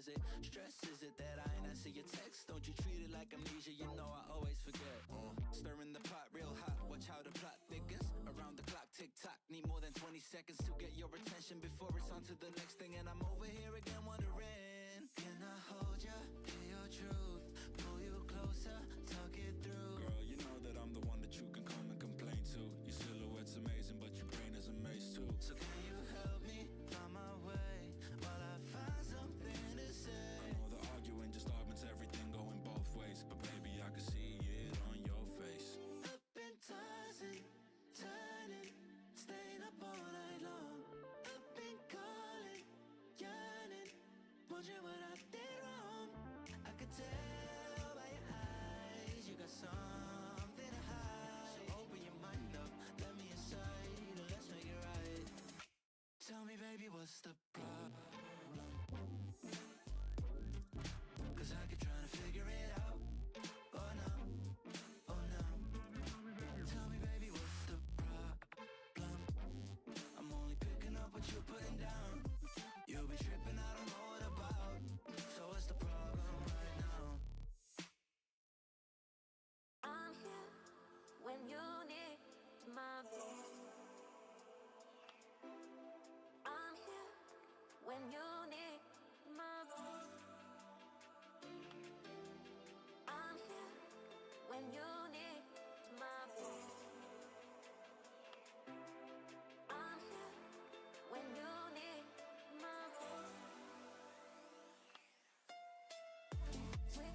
is it stress? Is it that I ain't answer your text? Don't you treat it like amnesia? You know I always forget. Stirring the pot real hot, watch how the plot thickens. Around the clock, tick tock, need more than 20 seconds to get your attention before it's on to the next thing. And I'm over here again wondering, can I hold ya, hear your truth, pull you closer, talk it through? Girl, you know that I'm the one that you can come and complain to. Your silhouette's amazing, but your brain is a maze too. So can you help me find my way while I find something to say? I know the arguing just augments everything going both ways, but baby, I can see it on your face. Up and tossing, turning, staying up all night long. Up and calling, yearning, wondering what I did wrong. I could tell by your eyes you got something to hide. So open your mind up, let me inside, and let's make it right. Tell me, baby, what's the problem? 'Cause I keep trying to figure it out. Oh no, oh no. Tell me, baby, what's the problem? I'm only picking up what you're putting down. You'll be tripping, I don't know what about. So what's the problem right now? I'm here when you need my voice. I'm here when you need my voice. I'm here when you need my voice. I'm here when you need my voice. Sweet.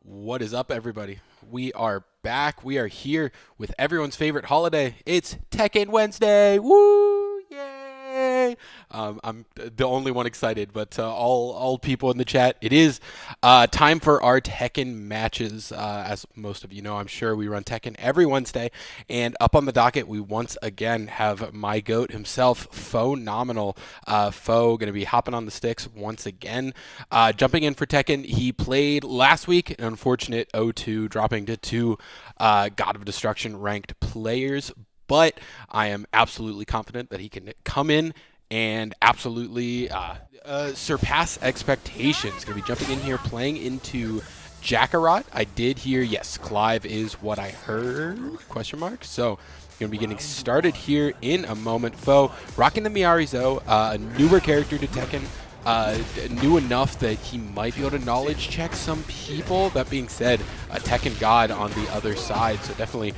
What is up, everybody? We are back. We are here with everyone's favorite holiday. It's Tekken Wednesday. Woo! Yay! I'm the only one excited, but all people in the chat, it is time for our Tekken matches. As most of you know, I'm sure we run Tekken every Wednesday. And up on the docket, we once again have my GOAT himself, Phononimal. Pho going to be hopping on the sticks once again. Jumping in for Tekken, he played last week, an unfortunate 0-2, dropping to 2 God of Destruction ranked players. But I am absolutely confident that he can come in and absolutely surpass expectations. Going to be jumping in here, playing into Jackarot. I did hear, yes, Clive is what I heard, question mark. So going to be getting started here in a moment. Pho rocking the Miarizo, a newer character to Tekken. New enough that he might be able to knowledge check some people. That being said, a Tekken god on the other side, so definitely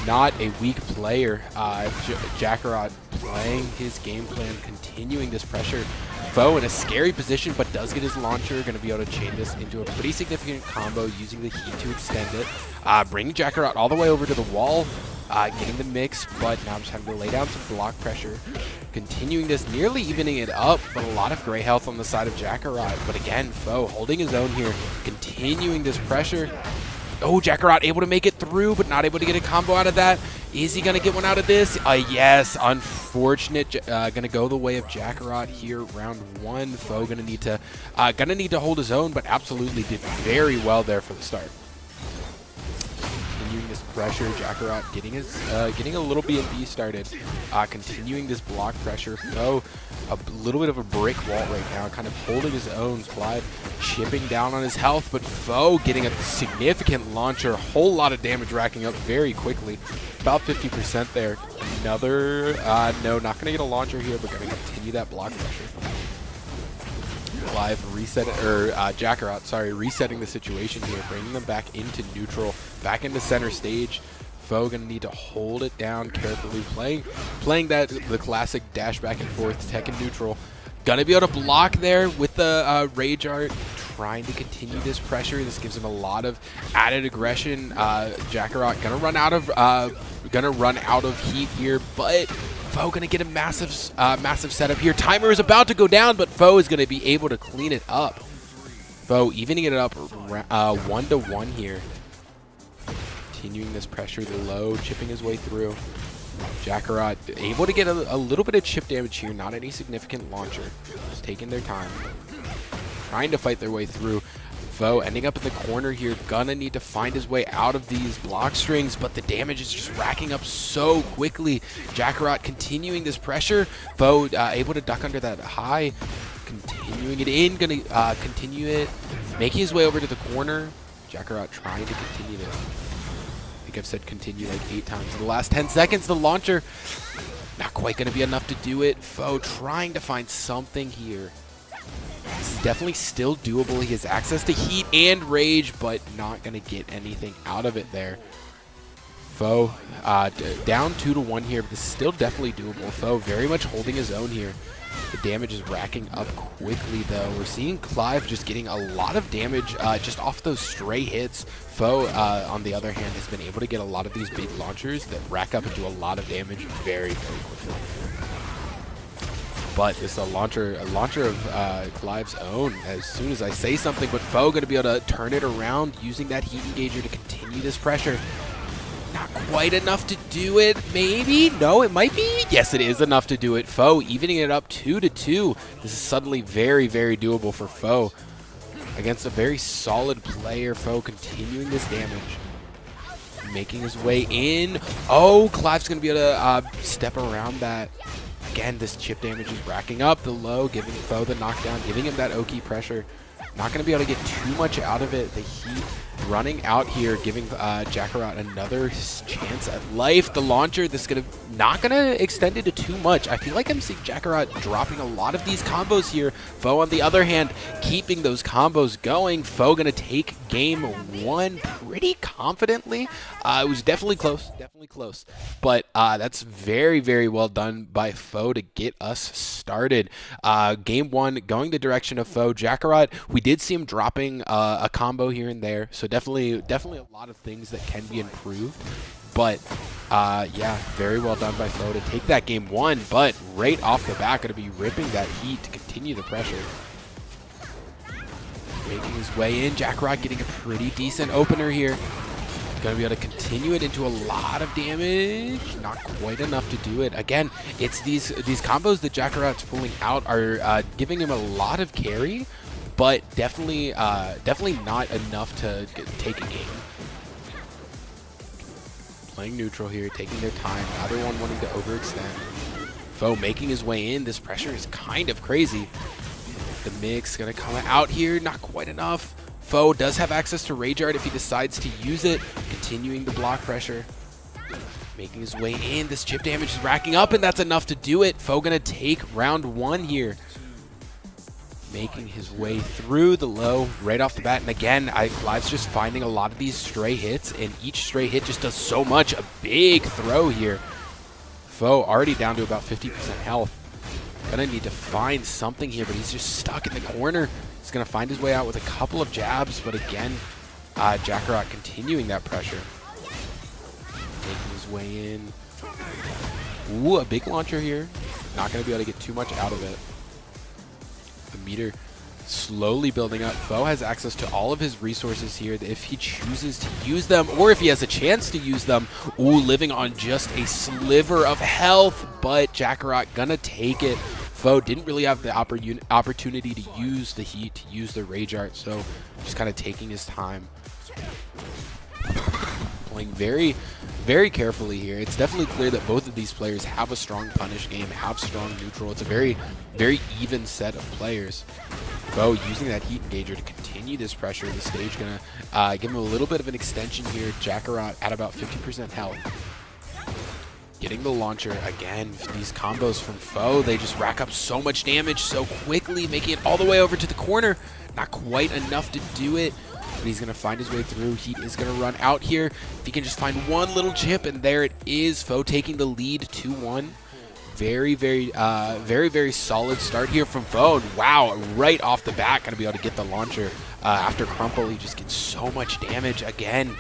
not a weak player. Jackarot playing his game plan, continuing this pressure. Pho in a scary position, but does get his launcher. Going to be able to chain this into a pretty significant combo, using the heat to extend it. Bringing Jackarot all the way over to the wall. Getting the mix, but now just having to lay down some block pressure. Continuing this, nearly evening it up, but a lot of gray health on the side of Jackarot. But again, Pho holding his own here, continuing this pressure. Oh, Jackarot able to make it through, but not able to get a combo out of that. Is he going to get one out of this? Yes, unfortunate. Going to go the way of Jackarot here, round 1. Pho going to need to hold his own, but absolutely did very well there for the start. Continuing this pressure, Jackarot getting a little B&B started. Continuing this block pressure. Pho a little bit of a brick wall right now, kind of holding his own. Clive chipping down on his health, but Pho getting a significant launcher, a whole lot of damage racking up very quickly. About 50% there. Another, no, not going to get a launcher here, but going to continue that block pressure. Clive Jackarot, sorry, resetting the situation here, bringing them back into neutral, back into center stage. Pho gonna need to hold it down carefully, playing the classic dash back and forth Tekken neutral. Gonna be able to block there with the Rage Art, trying to continue this pressure. This gives him a lot of added aggression. Jackarot gonna run out of heat here, but Pho gonna get a massive setup here. Timer is about to go down, but Pho is gonna be able to clean it up. Foe evening it up 1-1 here. Continuing this pressure, the low, chipping his way through. Jackarot able to get a little bit of chip damage here, not any significant launcher. Just taking their time. Trying to fight their way through. Foe ending up in the corner here, gonna need to find his way out of these block strings, but the damage is just racking up so quickly. Jackarot continuing this pressure. Foe able to duck under that high. Continuing it in, gonna continue it. Making his way over to the corner. Jackarot trying to continue this. I think I've said continue like 8 times in the last 10 seconds. The launcher, not quite gonna be enough to do it. Foe trying to find something here. This is definitely still doable. He has access to heat and rage, but not going to get anything out of it there. Foe down 2-1 here, but this is still definitely doable. Foe very much holding his own here. The damage is racking up quickly, though. We're seeing Clive just getting a lot of damage just off those stray hits. Foe, on the other hand, has been able to get a lot of these big launchers that rack up and do a lot of damage very, very quickly. But it's a launcher of Clive's own as soon as I say something. But Foe going to be able to turn it around using that heat engager to continue this pressure. Not quite enough to do it, maybe? No, it might be. Yes, it is enough to do it. Foe evening it up 2-2. This is suddenly very, very doable for Foe against a very solid player. Foe continuing this damage. Making his way in. Oh, Clive's going to be able to step around that. Again, this chip damage is racking up. The low, giving Foe the knockdown, giving him that Oki pressure. Not going to be able to get too much out of it. The heat running out here, giving Jackarot another chance at life. The launcher, this is not going to extend into too much. I feel like I'm seeing Jackarot dropping a lot of these combos here. Foe, on the other hand, keeping those combos going. Foe going to take game 1 pretty confidently. It was definitely close, but that's very, very well done by Foe to get us started. Game 1 going the direction of Foe. Jackarot, we did see him dropping a combo here and there, so definitely a lot of things that can be improved. But yeah, very well done by Foe to take that game 1. But right off the bat, going to be ripping that heat to continue the pressure. Making his way in. Jackarot getting a pretty decent opener here. Going to be able to continue it into a lot of damage. Not quite enough to do it. Again, it's these combos that Jackarot's pulling out are giving him a lot of carry, but definitely not enough to take a game. Playing neutral here, taking their time. Neither one wanting to overextend. Foe making his way in. This pressure is kind of crazy. The mix going to come out here. Not quite enough. Foe does have access to Rage Art if he decides to use it. Continuing the block pressure. Making his way in. This chip damage is racking up, and that's enough to do it. Foe going to take round 1 here. Making his way through the low right off the bat. And again, Clive's just finding a lot of these stray hits, and each stray hit just does so much. A big throw here. Foe already down to about 50% health. Gonna need to find something here, but he's just stuck in the corner. He's gonna find his way out with a couple of jabs, but again, Jackarot continuing that pressure. Making his way in. Ooh, a big launcher here. Not gonna be able to get too much out of it. The meter slowly building up. Foe has access to all of his resources here if he chooses to use them, or if he has a chance to use them. Ooh, living on just a sliver of health, but Jackarot gonna take it. Foe didn't really have the opportunity to use the heat, to use the Rage Art, so just kind of taking his time. Playing very, very carefully here. It's definitely clear that both of these players have a strong punish game, have strong neutral. It's a very, very even set of players. Foe using that heat engager to continue this pressure. The stage gonna give him a little bit of an extension here. Jackarot at about 50% health. Getting the launcher again. These combos from Foe, they just rack up so much damage so quickly, making it all the way over to the corner. Not quite enough to do it, but he's going to find his way through. Heat is going to run out here. If he can just find one little chip, and there it is. Foe taking the lead 2-1. Very, very solid start here from Foe. And wow, right off the bat, going to be able to get the launcher. After Crumple, he just gets so much damage again.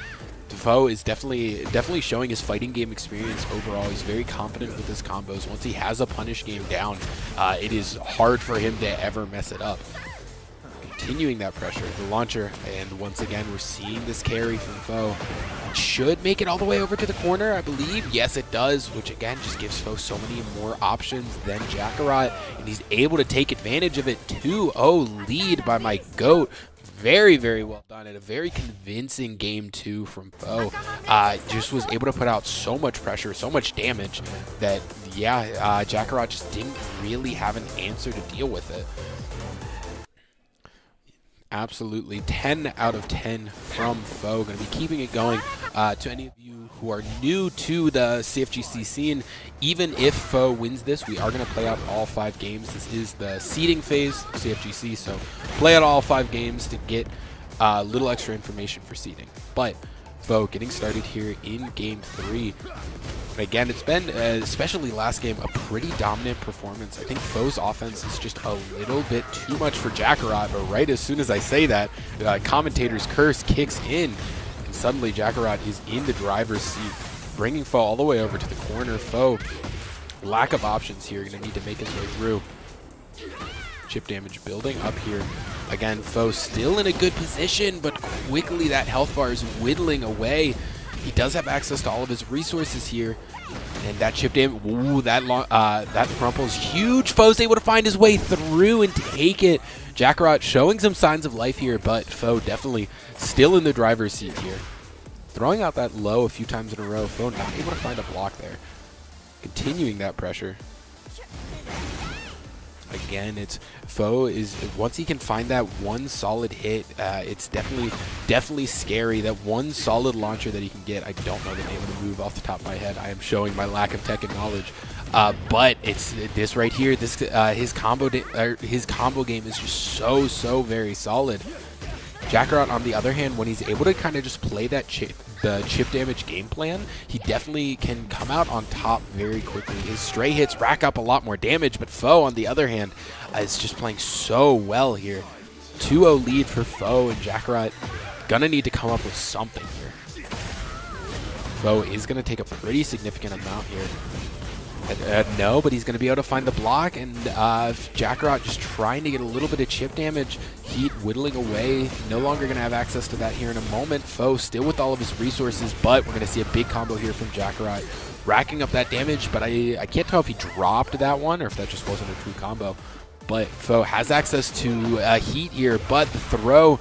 Foe is definitely showing his fighting game experience overall. He's very confident with his combos. Once he has a punish game down, it is hard for him to ever mess it up. continuing that pressure. The launcher, and once again, we're seeing this carry from Foe. It should make it all the way over to the corner, I believe. Yes, it does, which again just gives Foe so many more options than Jackarot, and he's able to take advantage of it. 2-0 lead by my GOAT. Very, very well done, and a very convincing game 2 from Foe. Just was able to put out so much pressure, so much damage that, yeah, Jackarot just didn't really have an answer to deal with it. Absolutely 10 out of 10 from Foe. Going to be keeping it going. To any of you who are new to the CFGC scene, even if Foe wins this, we are going to play out all 5 games. This is the seeding phase of CFGC, so play out all 5 games to get a little extra information for seeding. But Foe getting started here in game 3. Again, it's been, especially last game, a pretty dominant performance. I think Foe's offense is just a little bit too much for Jackarot, but right as soon as I say that, the commentator's curse kicks in, and suddenly Jackarot is in the driver's seat, bringing Foe all the way over to the corner. Foe, lack of options here, going to need to make his way through. Chip damage building up here. Again, Foe still in a good position, but quickly that health bar is whittling away. He does have access to all of his resources here, and that chip damage, ooh, that Rumple's huge. Foe's able to find his way through and take it. Jackarot showing some signs of life here, but Foe definitely still in the driver's seat here. Throwing out that low a few times in a row. Foe not able to find a block there. Continuing that pressure. Again, it's Foe is, once he can find that one solid hit, it's definitely scary. That one solid launcher that he can get. I don't know the name of the move off the top of my head. I am showing my lack of Tekken knowledge. But it's this right here. This his combo game is just so very solid. Jackarot, on the other hand, when he's able to kind of just play that the chip damage game plan, he definitely can come out on top very quickly. His stray hits rack up a lot more damage, but Foe, on the other hand, is just playing so well here. 2-0 lead for Foe, and Jackarot gonna need to come up with something here. Foe is gonna take a pretty significant amount here. No, but he's going to be able to find the block, and Jackarot just trying to get a little bit of chip damage. Heat whittling away. No longer going to have access to that here in a moment. Foe still with all of his resources, but we're going to see a big combo here from Jackarot, racking up that damage, but I can't tell if he dropped that one or if that just wasn't a true combo. But Foe has access to Heat here, but the throw,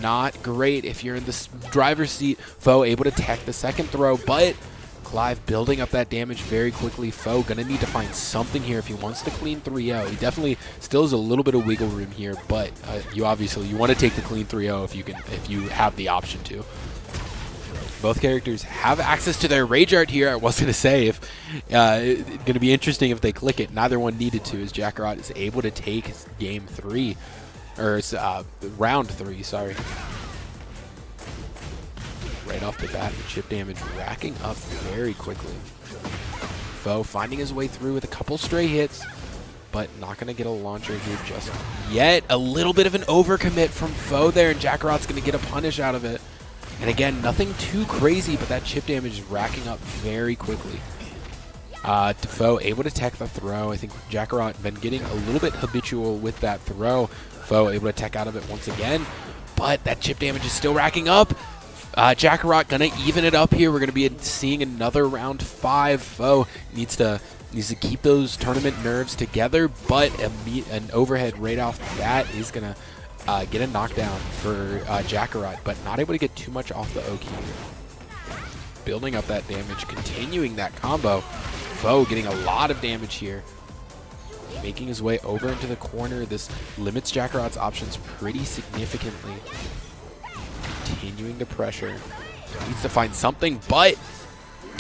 not great if you're in the driver's seat. Foe able to tech the second throw, but Clive building up that damage very quickly. Foe gonna need to find something here if he wants to clean 3-0. He definitely still has a little bit of wiggle room here, but you want to take the clean 3-0 if you have the option to. Both characters have access to their Rage Art here. I was gonna say if it's gonna be interesting if they click it. Neither one needed to, as Jackarot is able to take game 3 or round 3. Sorry. Right off the bat, the chip damage racking up very quickly. Foe finding his way through with a couple stray hits, but not going to get a launcher here just yet. A little bit of an overcommit from Foe there, and Jackarot's going to get a punish out of it. And again, nothing too crazy, but that chip damage is racking up very quickly. Foe able to tech the throw. I think Jackarot been getting a little bit habitual with that throw. Foe able to tech out of it once again, but that chip damage is still racking up. Jackarot gonna even it up here. We're gonna be seeing another round 5. Foe needs to keep those tournament nerves together, but an overhead right off the bat is gonna get a knockdown for Jackarot, but not able to get too much off the Oki here. Building up that damage, continuing that combo. Foe getting a lot of damage here, making his way over into the corner. This limits Jackarot's options pretty significantly. Continuing the pressure. Needs to find something, but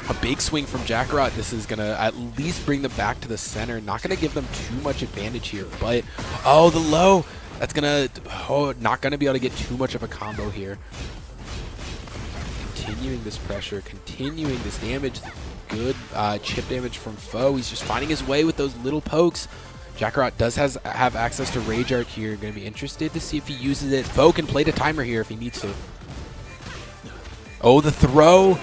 a big swing from Jackarot. This is going to at least bring them back to the center. Not going to give them too much advantage here, but oh, the low. That's going to, not going to be able to get too much of a combo here. Continuing this pressure, continuing this damage. Good chip damage from Foe. He's just finding his way with those little pokes. Jackarot does have access to Rage Art here. Going to be interested to see if he uses it. Foe can play the timer here if he needs to. Oh, the throw.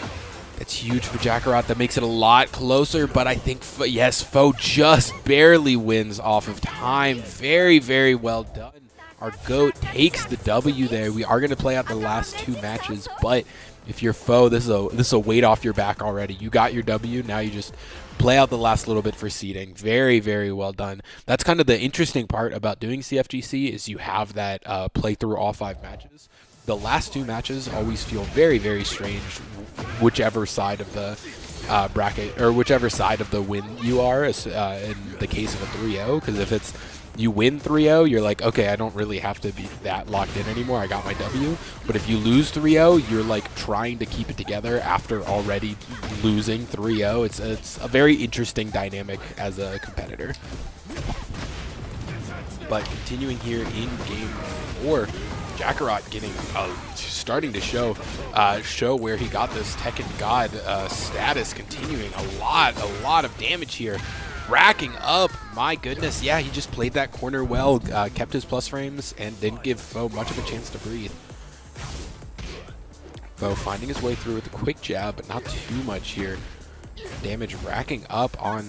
That's huge for Jackarot. That makes it a lot closer, but I think, yes, Foe just barely wins off of time. Very, very well done. Our GOAT takes the W there. We are going to play out the last 2 matches, but if you're Pho, this is a weight off your back already. You got your W, now you just play out the last little bit for seeding. Very, very well done. That's kind of the interesting part about doing CFGC is you have that play through all 5 matches. The last 2 matches always feel very, very strange, whichever side of the bracket or whichever side of the win you are, in the case of a 3-0, because if it's you win 3-0, you're like, okay, I don't really have to be that locked in anymore. I got my W. But if you lose 3-0, you're like trying to keep it together after already losing 3-0. It's a very interesting dynamic as a competitor. But continuing here in game 4, Jackarot getting starting to show where he got this Tekken God status, continuing a lot of damage here. Racking up, my goodness, yeah, he just played that corner well, kept his plus frames, and didn't give Pho much of a chance to breathe. Pho finding his way through with a quick jab, but not too much here. Damage racking up on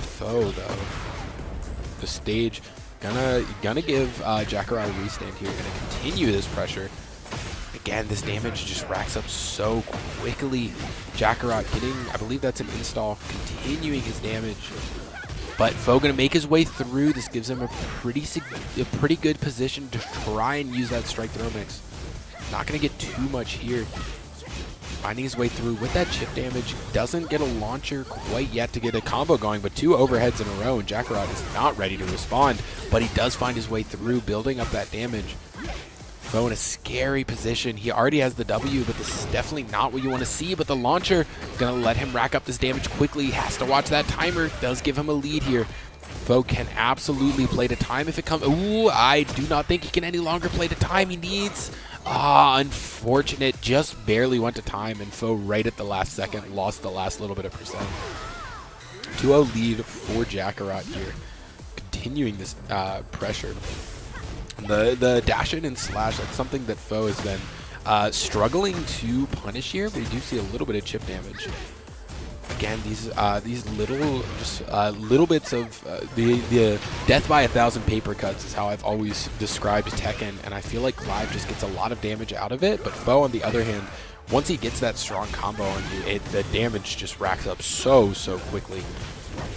Pho, though. The stage gonna give Jackarot a restand here, gonna continue this pressure. Again, this damage just racks up so quickly. Jackarot getting, I believe that's an install, continuing his damage. But Pho gonna make his way through. This gives him a pretty good position to try and use that strike throw mix. Not gonna get too much here. Finding his way through with that chip damage. Doesn't get a launcher quite yet to get a combo going, but 2 overheads in a row, and Jackarot is not ready to respond. But he does find his way through, building up that damage. Pho in a scary position. He already has the W, but this is definitely not what you want to see. But the launcher gonna let him rack up this damage quickly. Has to watch that timer. Does give him a lead here. Pho can absolutely play to time if it comes. Ooh, I do not think he can any longer play to time. He needs. Unfortunate. Just barely went to time, and Pho right at the last second lost the last little bit of percent. 2-0 lead for Jackarot here. Continuing this pressure. The dash in and slash, that's something that Pho has been struggling to punish here, but you do see a little bit of chip damage. Again, these little bits of the death by 1,000 paper cuts is how I've always described Tekken, and I feel like Clive just gets a lot of damage out of it. But Pho, on the other hand, once he gets that strong combo on you, the damage just racks up so quickly.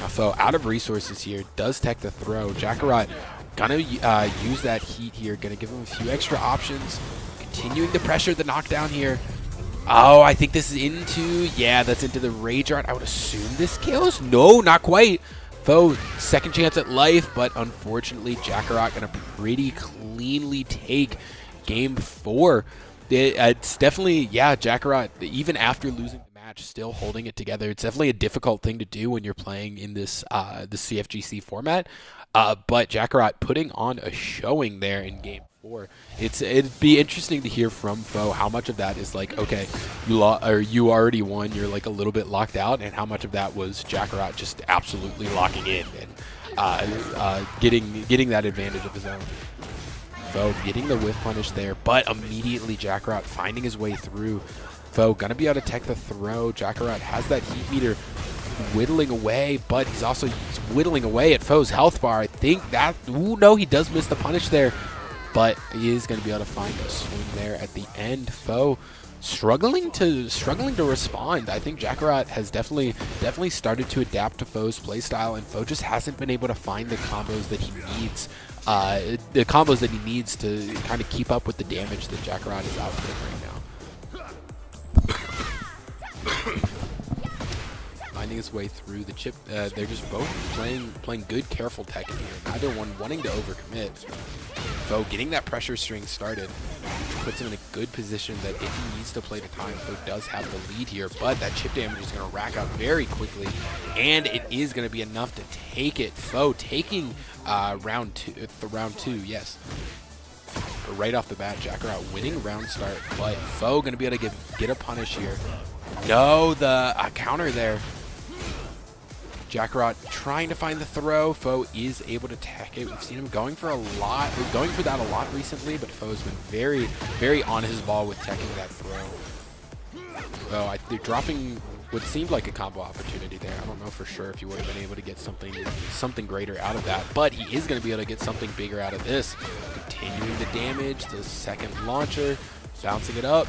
Now Pho out of resources here, does tech the throw. Jackarot gonna use that heat here, gonna give him a few extra options. Continuing to pressure the knockdown here. Oh, I think this is into, yeah, that's into the Rage Art. I would assume this kills. No, not quite. Pho, second chance at life, but unfortunately, Jackarot gonna pretty cleanly take game 4. It's definitely, yeah, Jackarot, even after losing the match, still holding it together. It's definitely a difficult thing to do when you're playing in this the CFGC format. But Jackarot putting on a showing there in game 4. It'd be interesting to hear from Pho how much of that is like, okay, you already won, you're like a little bit locked out, and how much of that was Jackarot just absolutely locking in and getting that advantage of his own. Pho getting the whiff punish there, but immediately Jackarot finding his way through. Pho gonna be able to tech the throw. Jackarot has that heat meter whittling away, but he's also whittling away at Pho's health bar. I think that, ooh, no, he does miss the punish there, but he is going to be able to find a swing there at the end. Pho struggling to respond. I think Jackarot has definitely started to adapt to Pho's playstyle, and Pho just hasn't been able to find the combos that he needs. To kind of keep up with the damage that Jackarot is outputting right now. Finding his way through the chip. They're just both playing good, careful Tekken here. Neither one wanting to overcommit. Pho getting that pressure string started, which puts him in a good position that if he needs to play the time, Pho does have the lead here. But that chip damage is going to rack up very quickly, and it is going to be enough to take it. Pho taking round two, yes. Right off the bat, Jackarot winning round start, but Pho going to be able to get a punish here. No, the counter there. Jackarot trying to find the throw. Pho is able to tech it. We've seen him going for that a lot recently, but Pho's been very, very on his ball with teching that throw. Pho, they're dropping what seemed like a combo opportunity there. I don't know for sure if he would have been able to get something greater out of that, but he is going to be able to get something bigger out of this. continuing the damage. The second launcher, bouncing it up.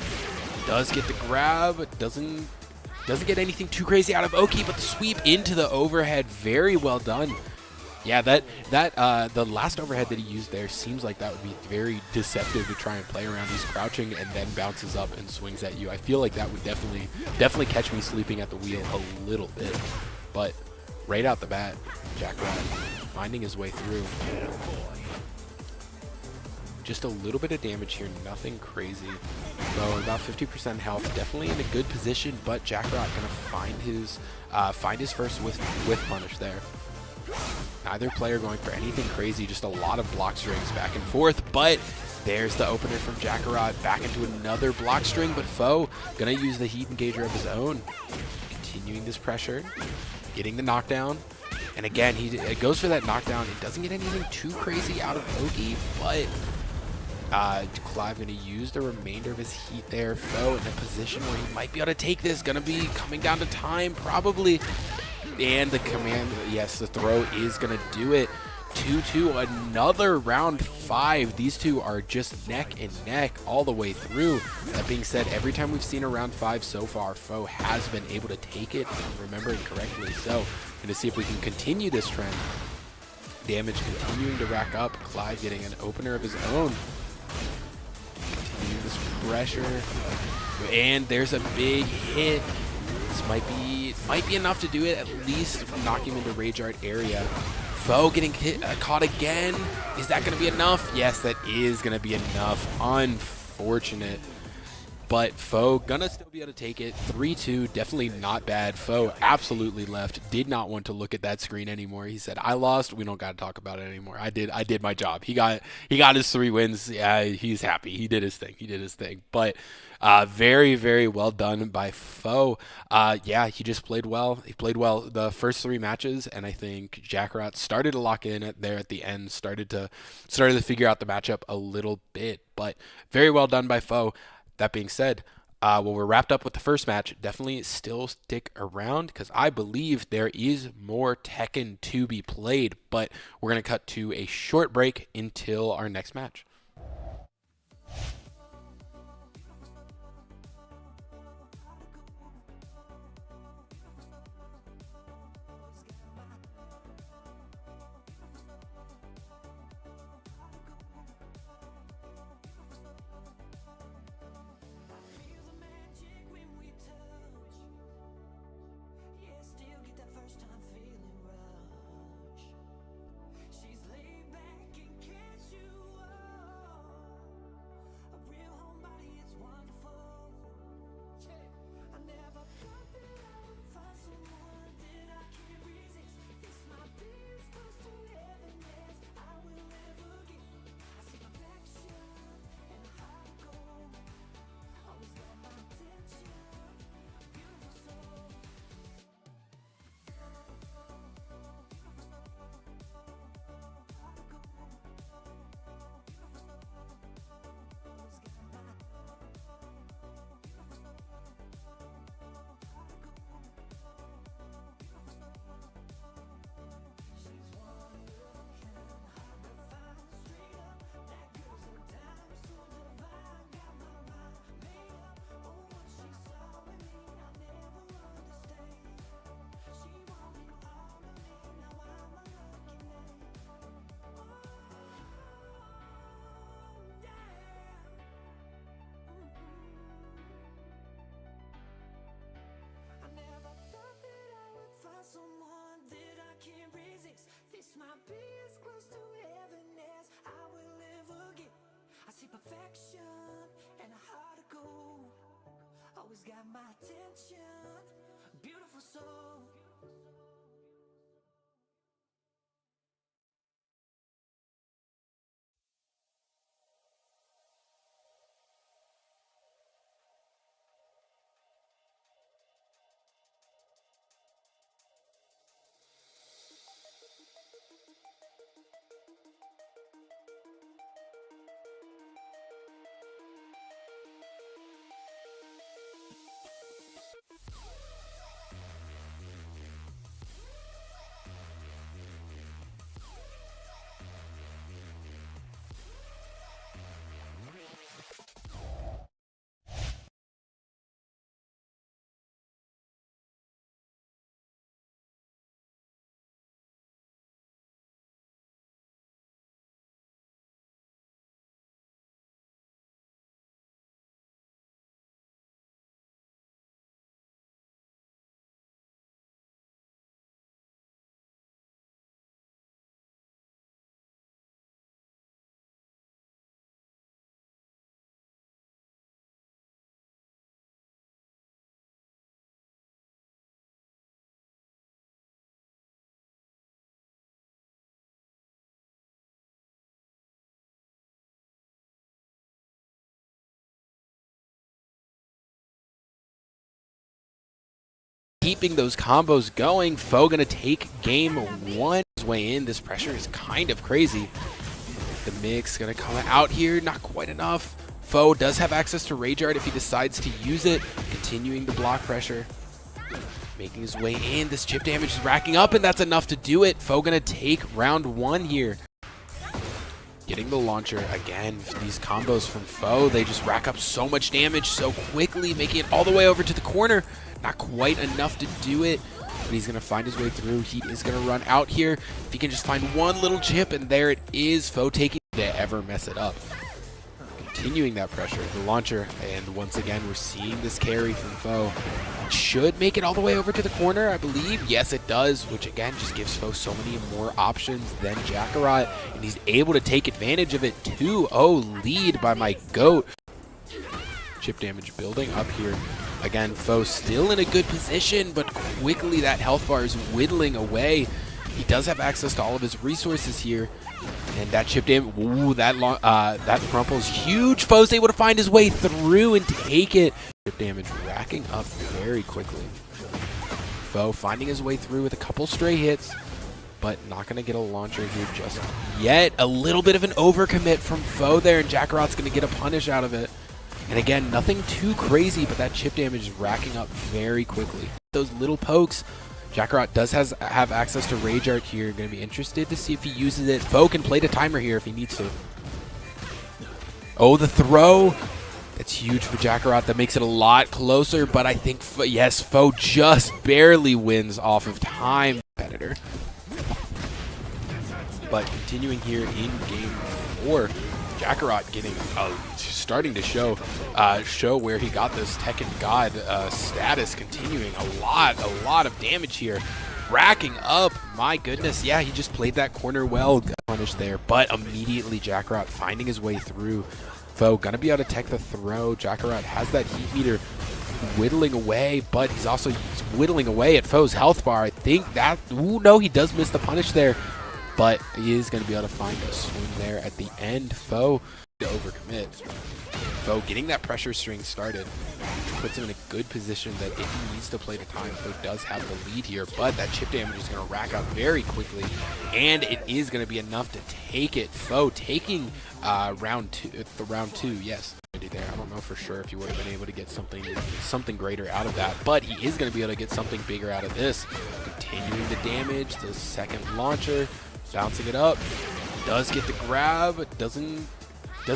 Does get the grab. Doesn't get anything too crazy out of Oki, but the sweep into the overhead, very well done. Yeah, the last overhead that he used there seems like that would be very deceptive to try and play around. He's crouching and then bounces up and swings at you. I feel like that would definitely catch me sleeping at the wheel a little bit. But right out the bat, Jackrat finding his way through. Just a little bit of damage here, nothing crazy. So about 50% health, definitely in a good position, but Jackrat gonna find his first with punish there. Neither player going for anything crazy, just a lot of block strings back and forth, but there's the opener from Jackrat, back into another block string, but Foe gonna use the heat engager of his own. Continuing this pressure, getting the knockdown, and again, he goes for that knockdown. It doesn't get anything too crazy out of Oki, but Clive gonna use the remainder of his heat there. Foe in a position where he might be able to take this, gonna be coming down to time, probably. And the command, yes, the throw is going to do it. 2-2, another round 5. These two are just neck and neck all the way through. That being said, every time we've seen a round 5 so far, Foe has been able to take it, if I'm remembering correctly. So, going to see if we can continue this trend. Damage continuing to rack up. Clive getting an opener of his own. Continuing this pressure. And there's a big hit. This might be enough to do it, at least knock him into Rage Art area. Foe getting caught again. Is that going to be enough? Yes, that is going to be enough. Unfortunate. But Foe gonna still be able to take it. 3-2, definitely not bad. Foe absolutely left. Did not want to look at that screen anymore. He said, "I lost. We don't got to talk about it anymore. I did my job. He got his 3 wins. Yeah, he's happy. He did his thing. But very, very well done by Foe. Yeah, he just played well. He played well the first 3 matches, and I think Jackrat started to lock in there at the end. Started to figure out the matchup a little bit. But very well done by Foe. That being said, well, we're wrapped up with the first match. Definitely still stick around because I believe there is more Tekken to be played, but we're going to cut to a short break until our next match. Someone that I can't resist. This might be as close to heaven as I will ever get. I see perfection and a heart of gold. Always got my attention. Beautiful soul. keeping those combos going. Pho gonna take game 1. His way in. This pressure is kind of crazy. The mix gonna come out here, not quite enough. Pho does have access to Rage Art if he decides to use it. Continuing the block pressure. Making his way in. This chip damage is racking up, and that's enough to do it. Pho gonna take round 1 here. Getting the launcher again. These combos from Pho, they just rack up so much damage so quickly, making it all the way over to the corner. Not quite enough to do it, but he's gonna find his way through. Heat is gonna run out here. If he can just find one little chip, and there it is. Pho taking to ever mess it up. Continuing that pressure, the launcher, and once again we're seeing this carry from Pho. It should make it all the way over to the corner, I believe. Yes, it does, which again just gives Pho so many more options than Jackarat, and he's able to take advantage of it. 2-0 lead by my GOAT. Chip damage building up here. Again, Pho still in a good position, but quickly that health bar is whittling away. He does have access to all of his resources here. And that chip damage, ooh, that crumple is huge. Pho's able to find his way through and take it. Chip damage racking up very quickly. Pho finding his way through with a couple stray hits, but not going to get a launcher here just yet. A little bit of an overcommit from Pho there, and Jackarat's going to get a punish out of it. And again, nothing too crazy, but that chip damage is racking up very quickly. Those little pokes. Jackarat does have access to Rage Art here. Going to be interested to see if he uses it. Pho can play the timer here if he needs to. Oh, the throw. That's huge for Jackarat. That makes it a lot closer, but I think, yes, Pho just barely wins off of time. Competitor. But continuing here in game 4, Jackarat getting starting to show where he got this Tekken God status, continuing a lot of damage here, racking up. My goodness, yeah, he just played that corner well, got punished there, but immediately Jackarat finding his way through. Pho gonna be able to tech the throw. Jackarat has that heat meter whittling away, but he's whittling away at Pho's health bar. I think that, ooh, no, he does miss the punish there, but he is going to be able to find a swing there at the end. Pho to overcommit. Pho getting that pressure string started puts him in a good position that if he needs to play the time, Pho does have the lead here, but that chip damage is going to rack up very quickly, and it is going to be enough to take it. Pho taking round two, yes. There. I don't know for sure if he would have been able to get something greater out of that, but he is going to be able to get something bigger out of this. Continuing the damage, the second launcher, bouncing it up, does get the grab, doesn't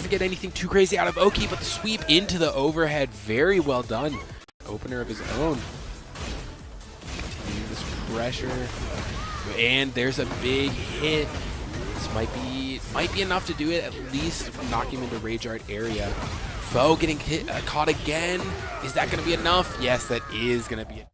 get anything too crazy out of Oki, but the sweep into the overhead, very well done. Opener of his own. Continue this pressure, and there's a big hit. This might be enough to do it, at least knock him into Rage Art area. Pho getting caught again. Is that going to be enough? Yes, that is going to be enough.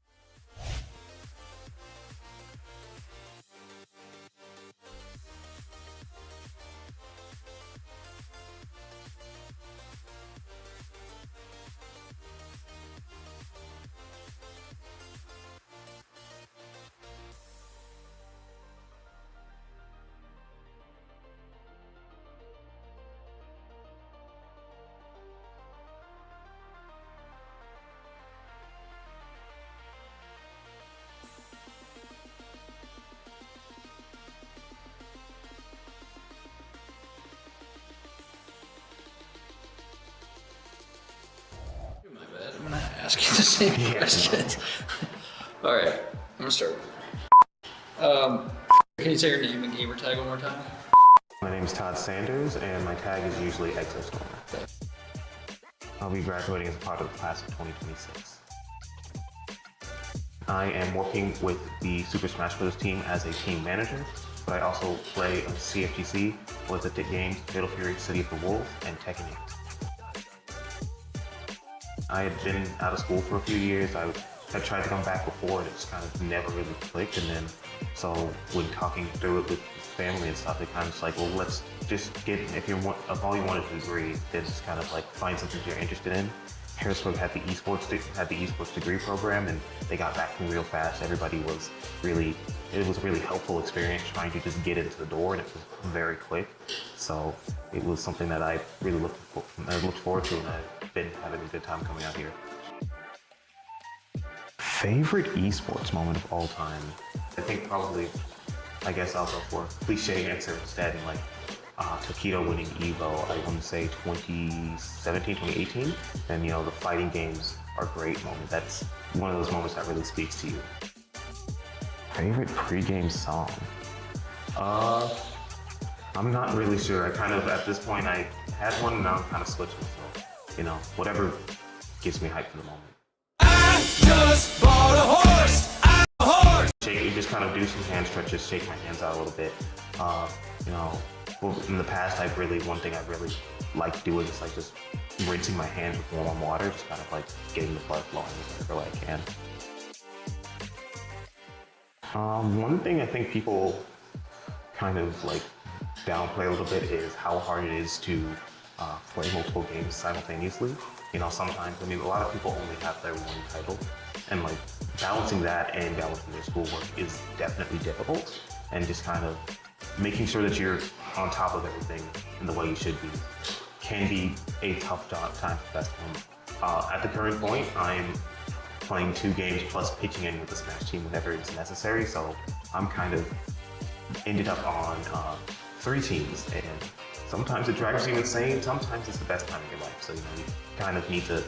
I'm gonna ask you the same questions. All right, I'm gonna start. Can you say your name and gamer tag one more time? My name is Todd Sanders, and my tag is usually Exostorm. I'll be graduating as a part of the class of 2026. I am working with the Super Smash Bros. Team as a team manager, but I also play on CFGC, Blizzard Games, Fatal Fury, City of the Wolves, and Tekken. I had been out of school for a few years. I had tried to come back before, and it just kind of never really clicked. And then, so when talking through it with family and stuff, it kind of just like, well, let's just get, if all you want is a degree, then just kind of like find something you're interested in. Harrisburg had the esports degree program, and they got back to me real fast. Everybody was really, it was a really helpful experience trying to just get into the door, and it was very quick. So it was something that I really looked forward to, and I've been having a good time coming out here. Favorite esports moment of all time? I think probably, I guess I'll go for a cliche answer instead. And like Taquito winning Evo, I want to say 2017, 2018. And you know, the fighting games are a great moment. That's one of those moments that really speaks to you. Favorite pregame song? I'm not really sure. I kind of, at this point, I had one and now I'm kind of switching. So, you know, whatever gets me hyped for the moment. Just bought a horse. I'm a horse. You just kind of do some hand stretches, shake my hands out a little bit. You know, in the past, one thing I really like doing is like just rinsing my hands with warm water, just kind of like getting the blood flowing wherever way I can. One thing I think people kind of like downplay a little bit is how hard it is to play multiple games simultaneously. You know, sometimes, I mean, a lot of people only have their one title, and like balancing that and balancing their schoolwork is definitely difficult, and just kind of making sure that you're on top of everything in the way you should be can be a tough time for best one. At the current point, I'm playing 2 games plus pitching in with the Smash team whenever it's necessary, so I'm kind of ended up on 3 teams, and sometimes it drives you insane, sometimes it's the best time of your life. So, you know, you kind of need to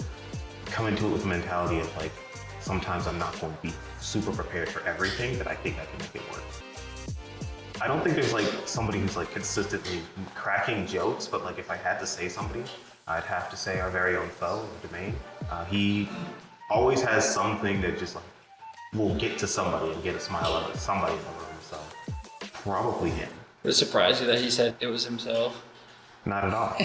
come into it with the mentality of like, sometimes I'm not going to be super prepared for everything, but I think I can make it work. I don't think there's like somebody who's like consistently cracking jokes, but like if I had to say somebody, I'd have to say our very own foe, Domain. He always has something that just like will get to somebody and get a smile out of somebody in the room, so probably him. Would it surprise you that he said it was himself? Not at all.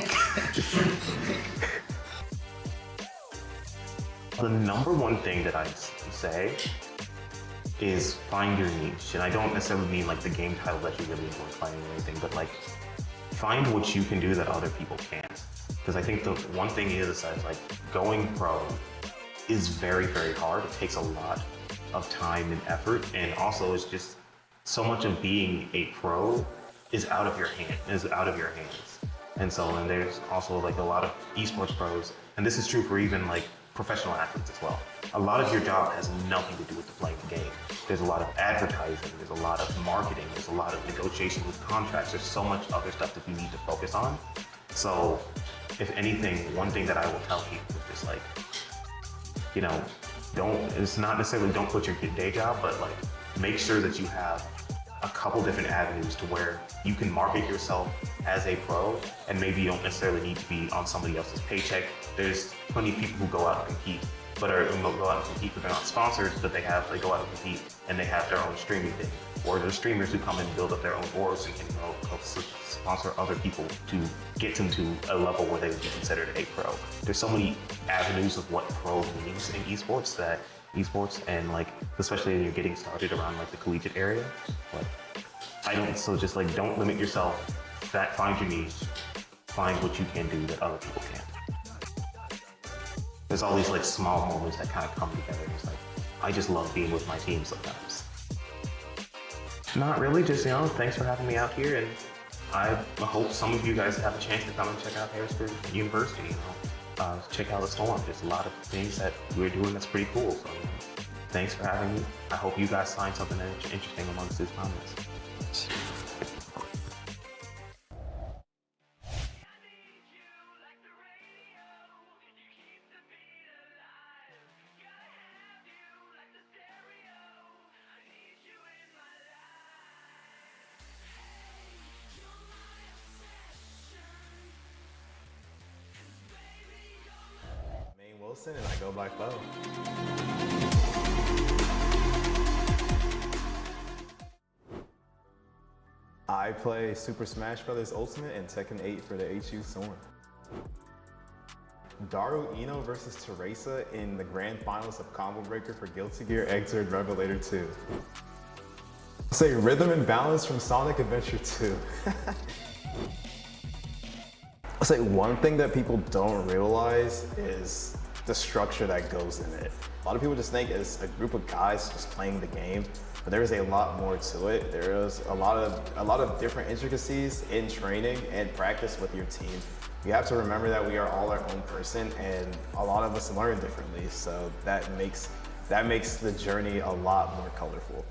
The number one thing that I say is find your niche. And I don't necessarily mean like the game title that you really enjoy playing or anything, but like find what you can do that other people can't. Because I think the one thing is that like going pro is very, very hard. It takes a lot of time and effort. And also it's just so much of being a pro is out of your hands. And so, and there's also like a lot of esports pros, and this is true for even like professional athletes as well. A lot of your job has nothing to do with the playing the game. There's a lot of advertising, there's a lot of marketing, there's a lot of negotiation with contracts, there's so much other stuff that you need to focus on. So if anything, one thing that I will tell people is just like, you know, it's not necessarily don't quit your day job, but like make sure that you have a couple different avenues to where you can market yourself as a pro, and maybe you don't necessarily need to be on somebody else's paycheck. There's plenty of people who go out and compete, but they're not sponsored, but they go out and compete and they have their own streaming thing. Or there's streamers who come and build up their own boards and can help sponsor other people to get them to a level where they would be considered a pro. There's so many avenues of what pro means in esports and like, especially when you're getting started around like the collegiate area, like don't limit yourself. Find your niche, find what you can do that other people can't. There's all these like small moments that kind of come together. It's like, I just love being with my team sometimes. Not really, just, you know, thanks for having me out here, and I hope some of you guys have a chance to come and check out Harrisburg University, you know. Check out the Storm. There's a lot of things that we're doing that's pretty cool. So, you know, thanks for having me. I hope you guys find something interesting amongst these comments. Wilson, and I go by Fo. I play Super Smash Bros. Ultimate and Tekken 8 for the HU Soren. Daru Ino versus Teresa in the grand finals of Combo Breaker for Guilty Gear Xrd Revelator 2. I'll say Rhythm and Balance from Sonic Adventure 2. I'll say one thing that people don't realize is the structure that goes in it. A lot of people just think it's a group of guys just playing the game, but there is a lot more to it. There is a lot of different intricacies in training and practice with your team. You have to remember that we are all our own person, and a lot of us learn differently, so that makes that makes the journey a lot more colorful.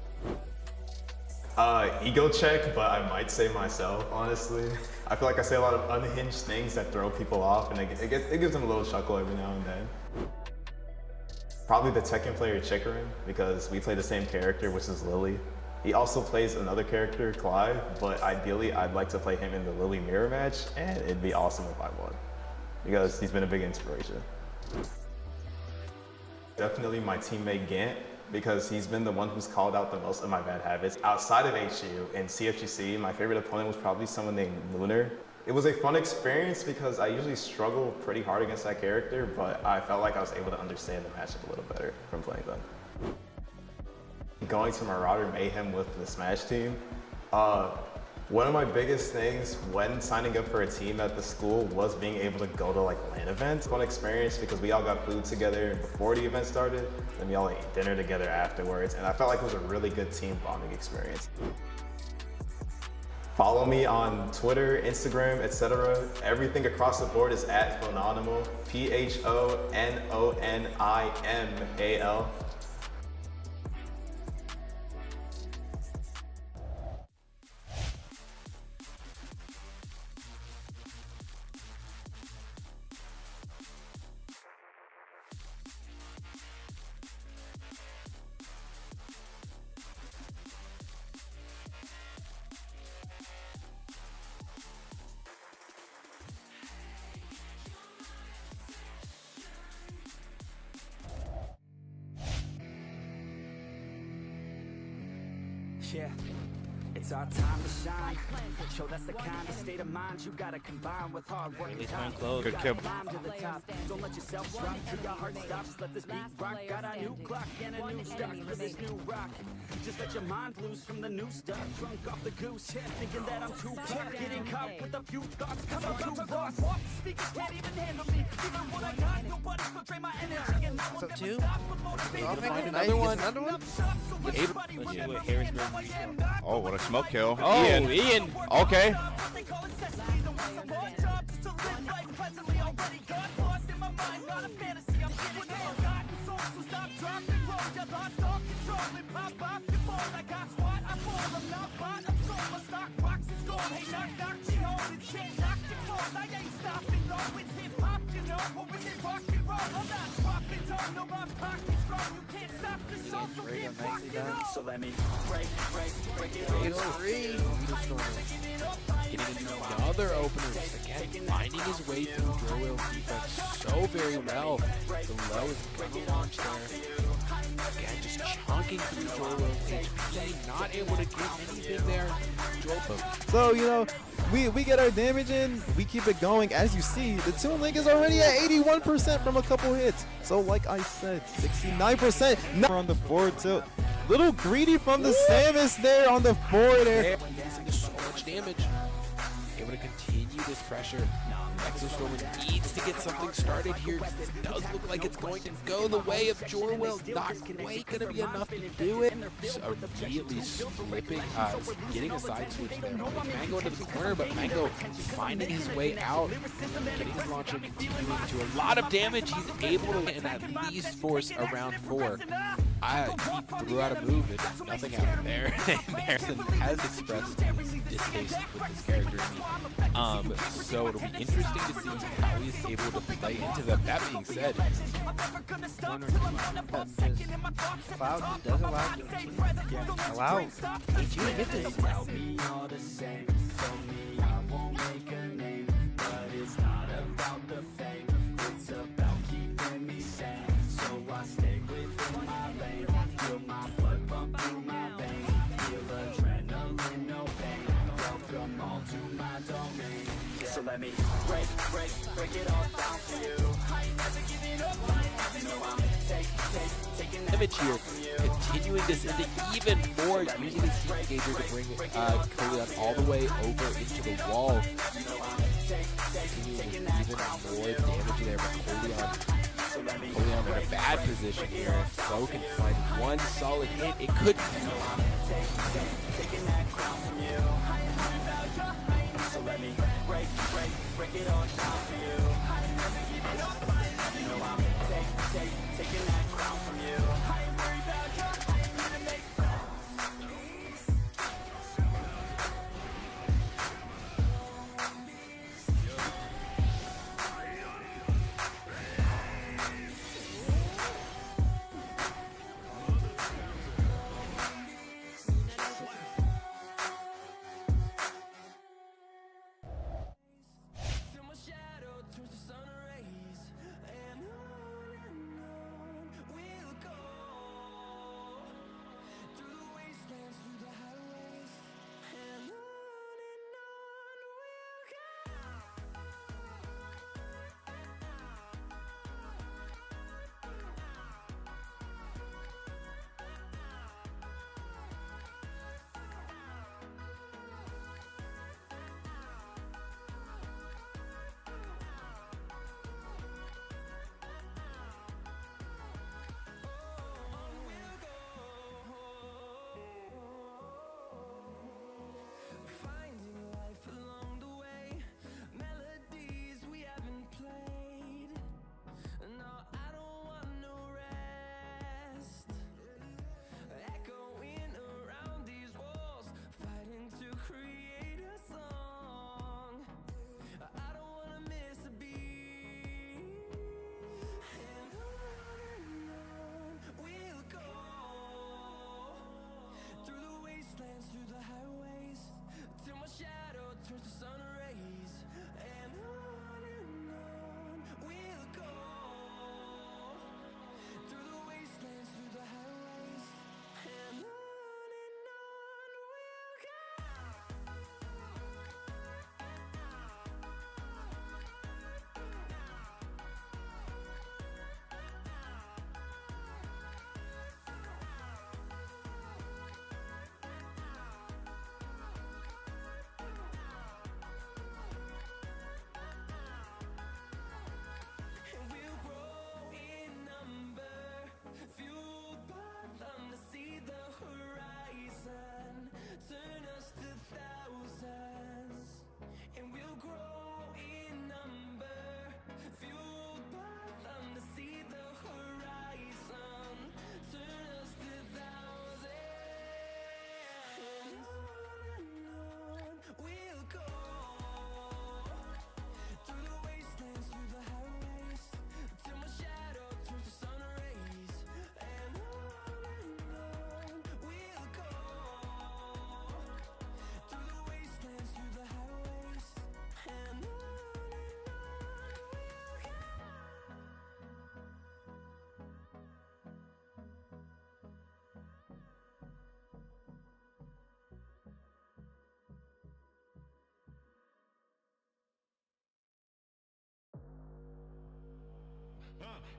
Ego check, but I might say myself, honestly. I feel like I say a lot of unhinged things that throw people off, and it gives them a little chuckle every now and then. Probably the Tekken player Chikarin, because we play the same character, which is Lily. He also plays another character, Clive, but ideally I'd like to play him in the Lily mirror match, and it'd be awesome if I won, because he's been a big inspiration. Definitely my teammate Gant, because he's been the one who's called out the most of my bad habits. Outside of HU and CFGC, my favorite opponent was probably someone named Lunar. It was a fun experience because I usually struggle pretty hard against that character, but I felt like I was able to understand the matchup a little better from playing them. Going to Marauder Mayhem with the Smash team, one of my biggest things when signing up for a team at the school was being able to go to like LAN events. Fun experience because we all got food together before the event started, then we all ate dinner together afterwards, and I felt like it was a really good team bonding experience. Follow me on Twitter, Instagram, etc. Everything across the board is at Phononimal, Phononimal. Yeah, it's our time to shine. Show that's the kind of state of mind you gotta combine with hard work and time. Good kill. Climb to the top. Don't let yourself drop till your heart stops. Let this beat rock. Got a new clock and a new start for this new rock. Just let your mind loose from the new stuff. Drunk off the goose head, thinking that I'm too tough. Getting caught with a few thoughts. Come on, too lost. Speakers can't even handle me. Even what I got, nobody's gonna drain my energy. And I will never stop with motivation. Find another one. Harrisburg. Oh, what a smoke kill. Oh, Ian. Okay. So let me break it Hitting another opener. Again, finding his way through Jorwill's defense so very well. The low is gonna launch there. Again, just chunking through Jorwill's HP. Not able to get anything there. Jorwill. So, you know, we get our damage in, we keep it going. As you see, the Toon Link is already at 81% from a couple hits. So like I said, 69% now on the forward tilt. Little greedy from the Samus there on the forward air. So much damage. Able to continue this pressure. Exostormer needs to get something started here. This does look like it's going to go the way of Jorwill. Not quite going to be enough to do it. So immediately slipping, getting a side switch there. Mango into the corner, but Mango finding his way out. Getting his launcher, continuing to a lot of damage. He's able to and at least force a round 4. He threw out a move and nothing happened there. Harrison has expressed distaste with this character. So it'll be interesting to see how he's able to play into them. That being said, Cloud does allow HU to get this. So let me break it all down for you. I ain't never giving up, I ain't never know I'm taking damage here, continuing this into even more, using his heat engager to bring Coleon all the way over into the wall. Continuing with even more damage there, but Coleon in a bad position here. If Flo can find one solid hit, it could be. taking that crown from you. So let me break it all down for you. I ain't never give it up, I ain't never know I'm taking that crown from you.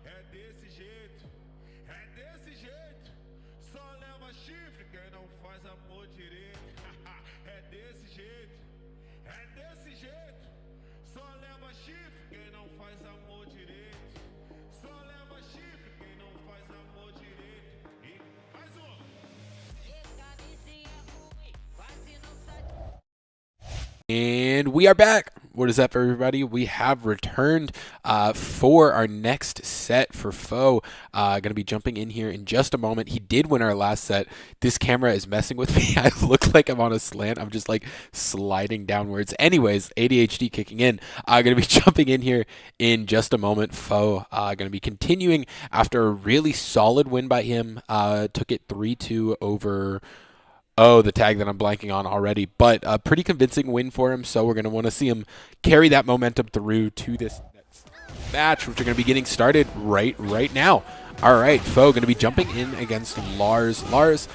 É desse jeito, é desse jeito. Só leva chifre quem não faz amor direito. É desse jeito, é desse jeito. Só leva chifre quem não faz amor direito. Só leva chifre quem não faz amor direito. E mais um. And we are back. What is up, everybody? We have returned for our next set for Foe. Going to be jumping in here in just a moment. He did win our last set. This camera is messing with me. I look like I'm on a slant. I'm just like sliding downwards. Anyways, ADHD kicking in. Going to be jumping in here in just a moment. Foe going to be continuing after a really solid win by him. Took it 3-2 over... Oh, the tag that I'm blanking on already, but a pretty convincing win for him, so we're going to want to see him carry that momentum through to this next match, which are going to be getting started right now. All right, Foe going to be jumping in against Lars. Lars,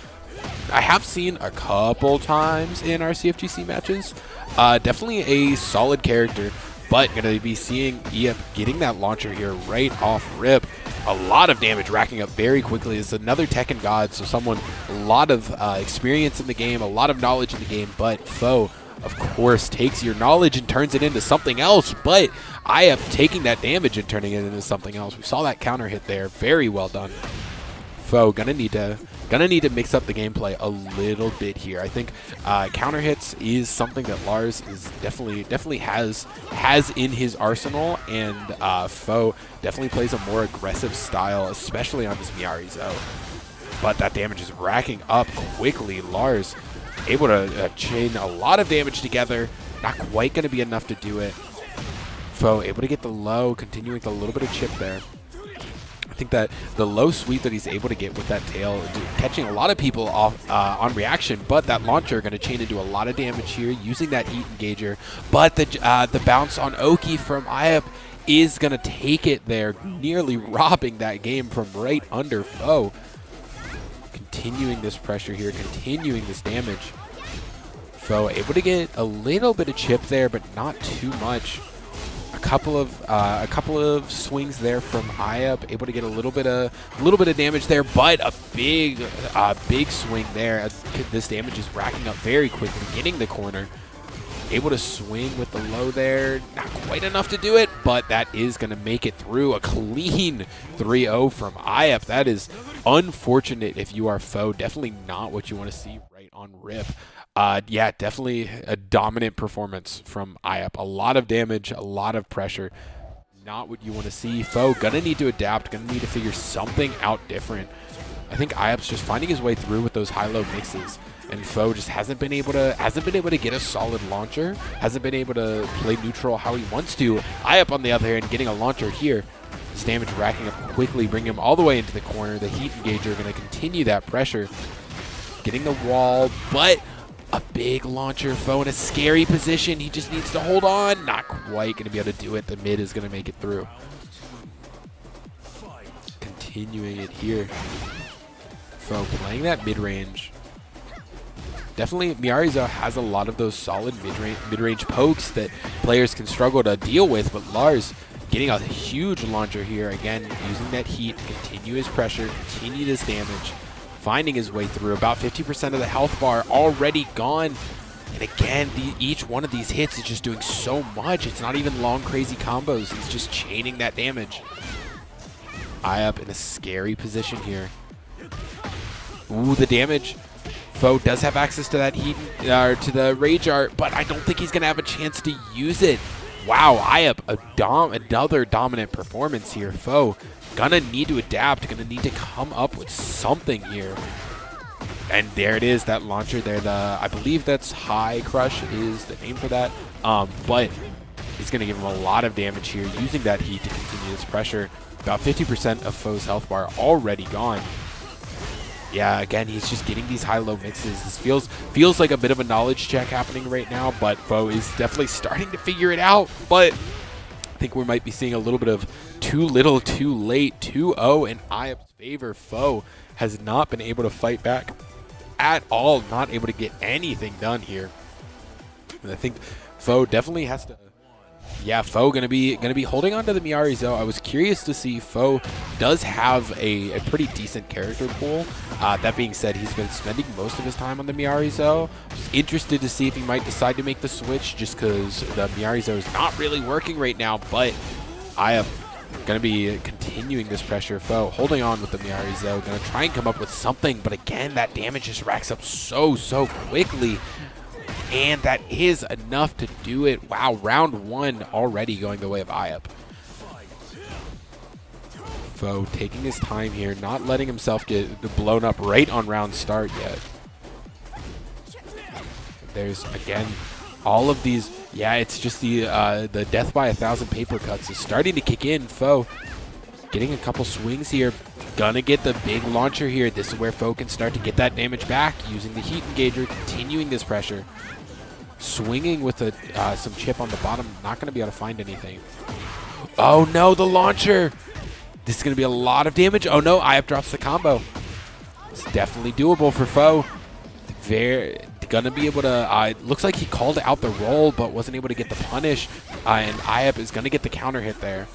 I have seen a couple times in our CFGC matches. Definitely a solid character, but going to be seeing EF getting that launcher here right off rip. A lot of damage racking up very quickly. It's another Tekken god, so someone a lot of experience in the game, a lot of knowledge in the game, but Foe, of course, takes your knowledge and turns it into something else, but I am taking that damage and turning it into something else. We saw that counter hit there. Very well done. Foe gonna need to mix up the gameplay a little bit here. I think counter hits is something that Lars is definitely has in his arsenal, and Foe definitely plays a more aggressive style, especially on this Miarizo. But that damage is racking up quickly. Lars able to chain a lot of damage together. Not quite going to be enough to do it. Foe able to get the low, continuing with a little bit of chip there. I think that the low sweep that he's able to get with that tail, catching a lot of people off on reaction, but that launcher going to chain into a lot of damage here, using that heat engager. But the bounce on Oki from Iap is going to take it there, nearly robbing that game from right under Foe. Continuing this pressure here, continuing this damage. Foe able to get a little bit of chip there, but not too much. A couple of swings there from Iap, able to get a little bit of damage there, but a big swing there. This damage is racking up very quickly, getting the corner. Able to swing with the low there, not quite enough to do it, but that is going to make it through. A clean 3-0 from Iap. That is unfortunate if you are Foe. Definitely not what you want to see right on rip. Yeah, definitely a dominant performance from Iap. A lot of damage, a lot of pressure. Not what you want to see. Foe gonna need to adapt, gonna need to figure something out different. I think Iap's just finding his way through with those high-low mixes, and Foe just hasn't been able to get a solid launcher, hasn't been able to play neutral how he wants to. Iap on the other hand, getting a launcher here. This damage racking up quickly, bringing him all the way into the corner. The heat engager gonna continue that pressure. Getting the wall, but a big launcher. Foe in a scary position. He just needs to hold on. Not quite going to be able to do it. The mid is going to make it through. Continuing it here. Foe playing that mid-range. Definitely, Miarizo has a lot of those solid mid-range pokes that players can struggle to deal with, but Lars getting a huge launcher here. Again, using that heat to continue his pressure, continue this damage. Finding his way through. About 50% of the health bar already gone. And again, each one of these hits is just doing so much. It's not even long, crazy combos. He's just chaining that damage. Iap in a scary position here. Ooh, the damage. Foe does have access to that heat, to the rage art, but I don't think he's going to have a chance to use it. Wow, Iap, another dominant performance here. Foe gonna need to adapt, gonna need to come up with something here. And there it is, that launcher there. I believe that's High Crush is the name for that. But it's gonna give him a lot of damage here, using that heat to continue this pressure. About 50% of Foe's health bar already gone. Yeah, again, he's just getting these high-low mixes. This feels like a bit of a knowledge check happening right now, but Foe is definitely starting to figure it out. But I think we might be seeing a little bit of too little, too late. 2-0 in Iap's favor. Foe has not been able to fight back at all. Not able to get anything done here. And I think Foe definitely has to Yeah, Foe gonna be holding on to the Miarizo. I was curious to see Foe does have a pretty decent character pool. That being said, he's been spending most of his time on the Miarizo. Just interested to see if he might decide to make the switch, just because the Miarizo is not really working right now. But I am gonna be continuing this pressure. Foe holding on with the Miarizo, gonna try and come up with something, but again, that damage just racks up so quickly. And that is enough to do it. Wow, round 1 already going the way of Ayup. Foe taking his time here, not letting himself get blown up right on round start yet. There's, again, all of these. Yeah, it's just the death by 1,000 paper cuts is starting to kick in. Foe getting a couple swings here. Gonna get the big launcher here. This is where Foe can start to get that damage back using the heat engager, continuing this pressure. Swinging with some chip on the bottom, not going to be able to find anything. Oh no, the launcher! This is going to be a lot of damage. Oh no, Ayup drops the combo. It's definitely doable for Foe. They're going to be able to, looks like he called out the roll, but wasn't able to get the punish. And Ayup is going to get the counter hit there.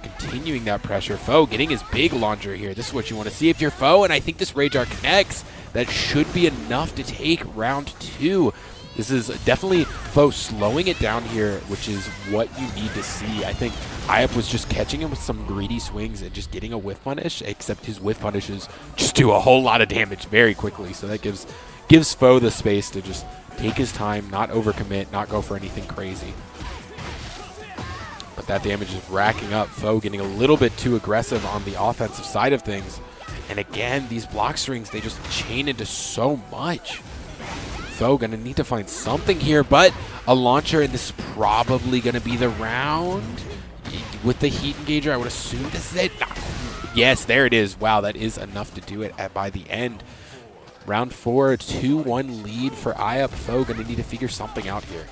Continuing that pressure. Foe getting his big launcher here. This is what you want to see if you're Foe, and I think this Rage Art connects. That should be enough to take round 2. This is definitely Foe slowing it down here, which is what you need to see. I think Ayup was just catching him with some greedy swings and just getting a whiff punish, except his whiff punishes just do a whole lot of damage very quickly. So that gives Foe the space to just take his time, not overcommit, not go for anything crazy. But that damage is racking up. Foe getting a little bit too aggressive on the offensive side of things. And again, these block strings, they just chain into so much. Foe gonna need to find something here, but a launcher, and this is probably gonna be the round. With the heat engager, I would assume this is it. Yes, there it is. Wow, that is enough to do it by the end. Round 4, 2-1 lead for Ayup. Foe gonna need to figure something out here.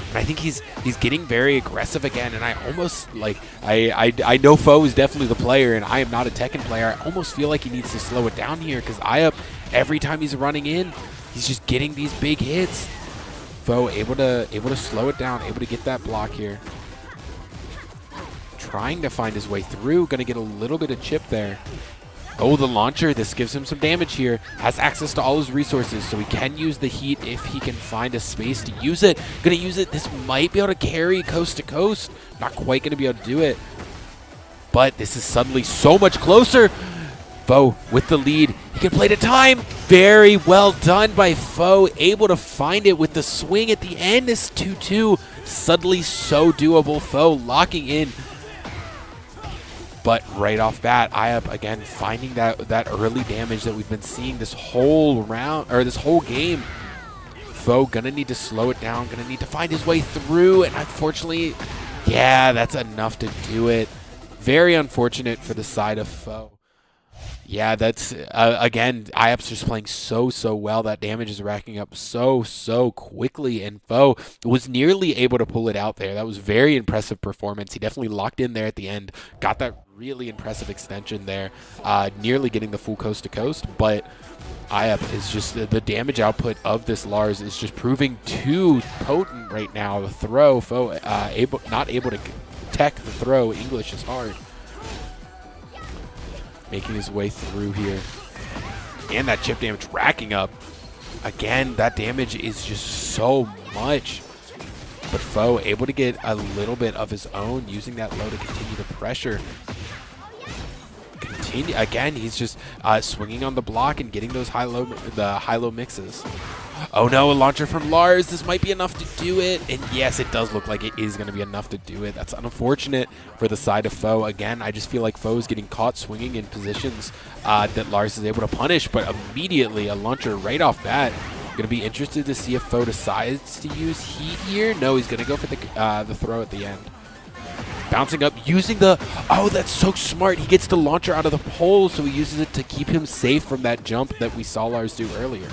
And I think he's getting very aggressive again, and I almost, like, I know Foe is definitely the player, and I am not a Tekken player. I almost feel like he needs to slow it down here, because Ayup, every time he's running in, he's just getting these big hits. Foe able to slow it down, able to get that block here. Trying to find his way through, gonna get a little bit of chip there. Oh, the launcher, this gives him some damage here. Has access to all his resources, so he can use the heat if he can find a space to use it. Gonna use it. This might be able to carry coast to coast. Not quite gonna be able to do it. But this is suddenly so much closer. Foe with the lead. He can play to time. Very well done by Foe. Able to find it with the swing at the end. This 2-2. Suddenly so doable. Foe locking in. But right off bat, Ayup again finding that early damage that we've been seeing this whole round, or this whole game. Foe gonna need to slow it down, gonna need to find his way through, and unfortunately, yeah, that's enough to do it. Very unfortunate for the side of Foe. Yeah, that's, again, Ayup's just playing so well. That damage is racking up so quickly, and Foe was nearly able to pull it out there. That was very impressive performance. He definitely locked in there at the end, got that really impressive extension there, nearly getting the full coast to coast, but Ayup is just, the damage output of this Lars is just proving too potent right now. The throw, Foe not able to tech the throw. English is hard. Making his way through here. And that chip damage racking up. Again, that damage is just so much. But Foe able to get a little bit of his own, using that low to continue the pressure. Again, he's just swinging on the block and getting those high-low mixes. Oh no, a launcher from Lars. This might be enough to do it. And yes, it does look like it is going to be enough to do it. That's unfortunate for the side of Foe. Again, I just feel like Foe is getting caught swinging in positions that Lars is able to punish, but immediately a launcher right off bat. Going to be interested to see if Foe decides to use heat here. No, he's going to go for the throw at the end. Bouncing up, using the, oh, that's so smart. He gets the launcher out of the pole, so he uses it to keep him safe from that jump that we saw Lars do earlier.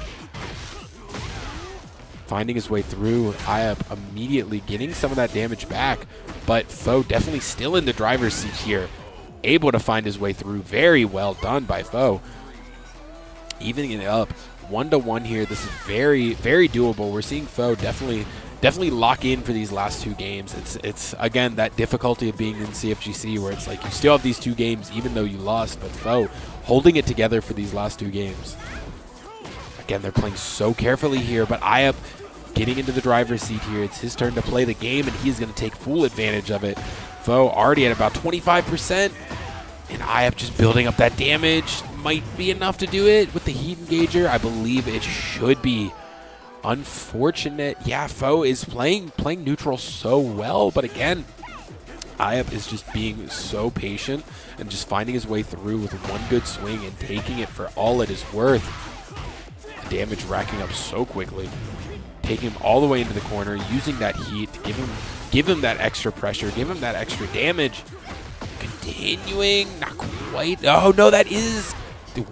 Finding his way through, Ayup immediately getting some of that damage back, but Foe definitely still in the driver's seat here. Able to find his way through. Very well done by Foe. Evening it up. 1-1 here. This is very doable. We're seeing Foe definitely definitely lock in for these last 2 games. It's again that difficulty of being in CFGC where it's like you still have these 2 games even though you lost, but Pho holding it together for these last 2 games. Again, they're playing so carefully here, but Ayap getting into the driver's seat here. It's his turn to play the game, and he's going to take full advantage of it. Pho already at about 25%, and Ayap just building up that damage. Might be enough to do it with the heat engager. I believe it should be. Unfortunate. Yeah, Pho is playing neutral so well, but again, Ayap is just being so patient and just finding his way through with one good swing and taking it for all it is worth. The damage racking up so quickly. Taking him all the way into the corner, using that heat to give him that extra pressure, give him that extra damage. Continuing, not quite. Oh no, that is,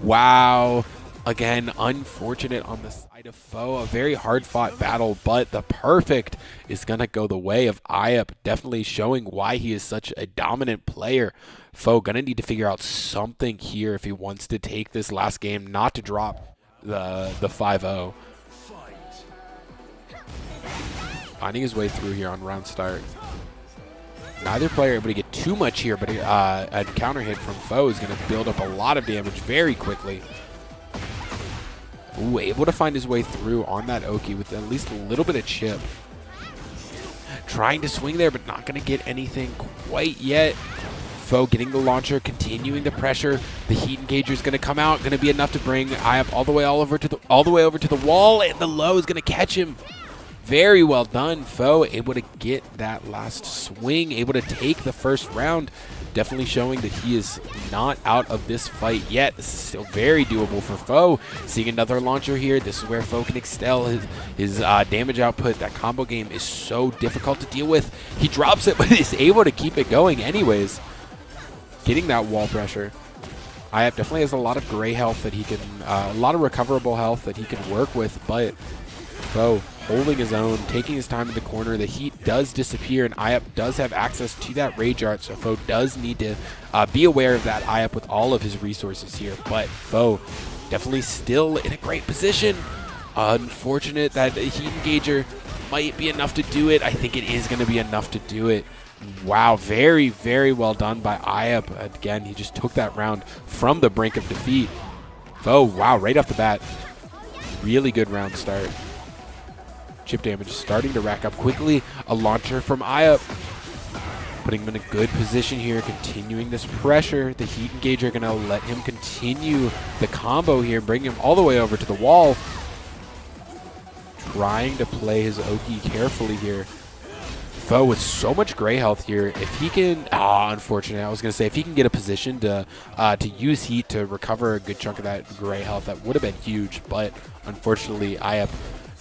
wow. Again, unfortunate on the side of Pho. A very hard-fought battle, but the perfect is going to go the way of Ayap. Definitely showing why he is such a dominant player. Pho going to need to figure out something here if he wants to take this last game, not to drop the 5-0. Finding his way through here on round start. Neither player able to get too much here, but a counter hit from Pho is going to build up a lot of damage very quickly. Ooh, able to find his way through on that Oki with at least a little bit of chip. Trying to swing there, but not going to get anything quite yet. Pho getting the launcher, continuing the pressure. The heat engager is going to come out, going to be enough to bring Ayap all the way over to the wall, and the low is going to catch him. Very well done. Pho able to get that last swing, able to take the first round. Definitely showing that he is not out of this fight yet. This is still very doable for Pho. Seeing another launcher here. This is where Pho can excel his damage output. That combo game is so difficult to deal with. He drops it, but is able to keep it going anyways. Getting that wall pressure. Ayap definitely has a lot of gray health that he can, a lot of recoverable health that he can work with, but Pho holding his own, taking his time in the corner. The heat does disappear, and Ayap does have access to that rage art, so Pho does need to be aware of that Ayap with all of his resources here. But Pho definitely still in a great position. Unfortunate that the heat engager might be enough to do it. I think it is going to be enough to do it. Wow, very, very well done by Ayap. Again, he just took that round from the brink of defeat. Pho, wow, right off the bat. Really good round start. Chip damage starting to rack up quickly. A launcher from Ayap, putting him in a good position here, continuing this pressure. The heat engager going to let him continue the combo here, bring him all the way over to the wall. Trying to play his Oki carefully here. Pho with so much gray health here. If he can, unfortunately, I was going to say, if he can get a position to use heat to recover a good chunk of that gray health, that would have been huge. But unfortunately, Ayap,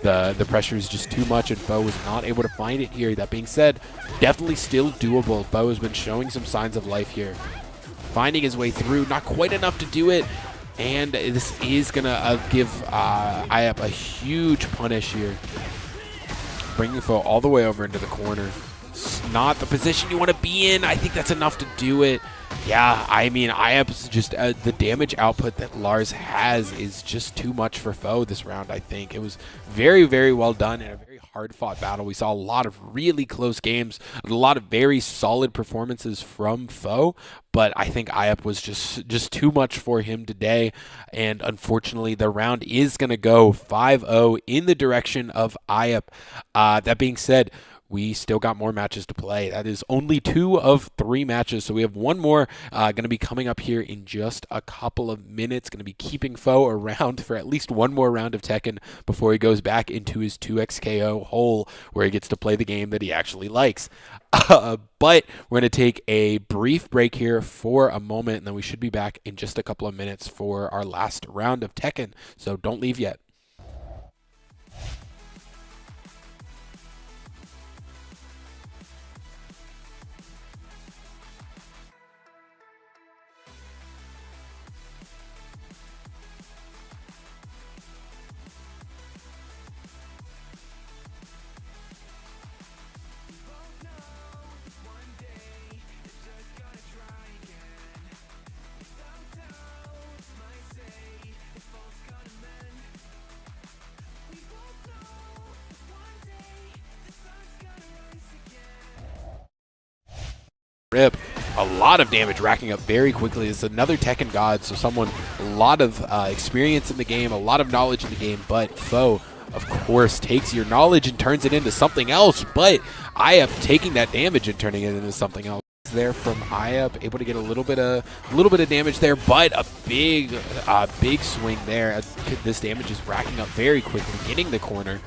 the pressure is just too much, and Pho was not able to find it here. That being said, definitely still doable. Pho has been showing some signs of life here. Finding his way through, not quite enough to do it. And this is going to give Ayap a huge punish here. Bringing Pho all the way over into the corner. It's not the position you want to be in. I think that's enough to do it. Yeah, I mean, Ayap's just the damage output that Lars has is just too much for Pho this round, I think. It was very, very well done and a very hard-fought battle. We saw a lot of really close games, a lot of very solid performances from Pho, but I think Ayap was just too much for him today, and unfortunately, the round is going to go 5-0 in the direction of Ayap. That being said, we still got more matches to play. That is only 2 of 3 matches, so we have one more going to be coming up here in just a couple of minutes. Going to be keeping Pho around for at least one more round of Tekken before he goes back into his 2xKO hole where he gets to play the game that he actually likes. But we're going to take a brief break here for a moment, and then we should be back in just a couple of minutes for our last round of Tekken, so don't leave yet. Rip. A lot of damage racking up very quickly. It's another Tekken god, so someone a lot of experience in the game, a lot of knowledge in the game, but Foe, of course, takes your knowledge and turns it into something else, but Ayup taking that damage and turning it into something else. There from Ayup, able to get a little bit of damage there, but a big swing there. This damage is racking up very quickly, getting the corner.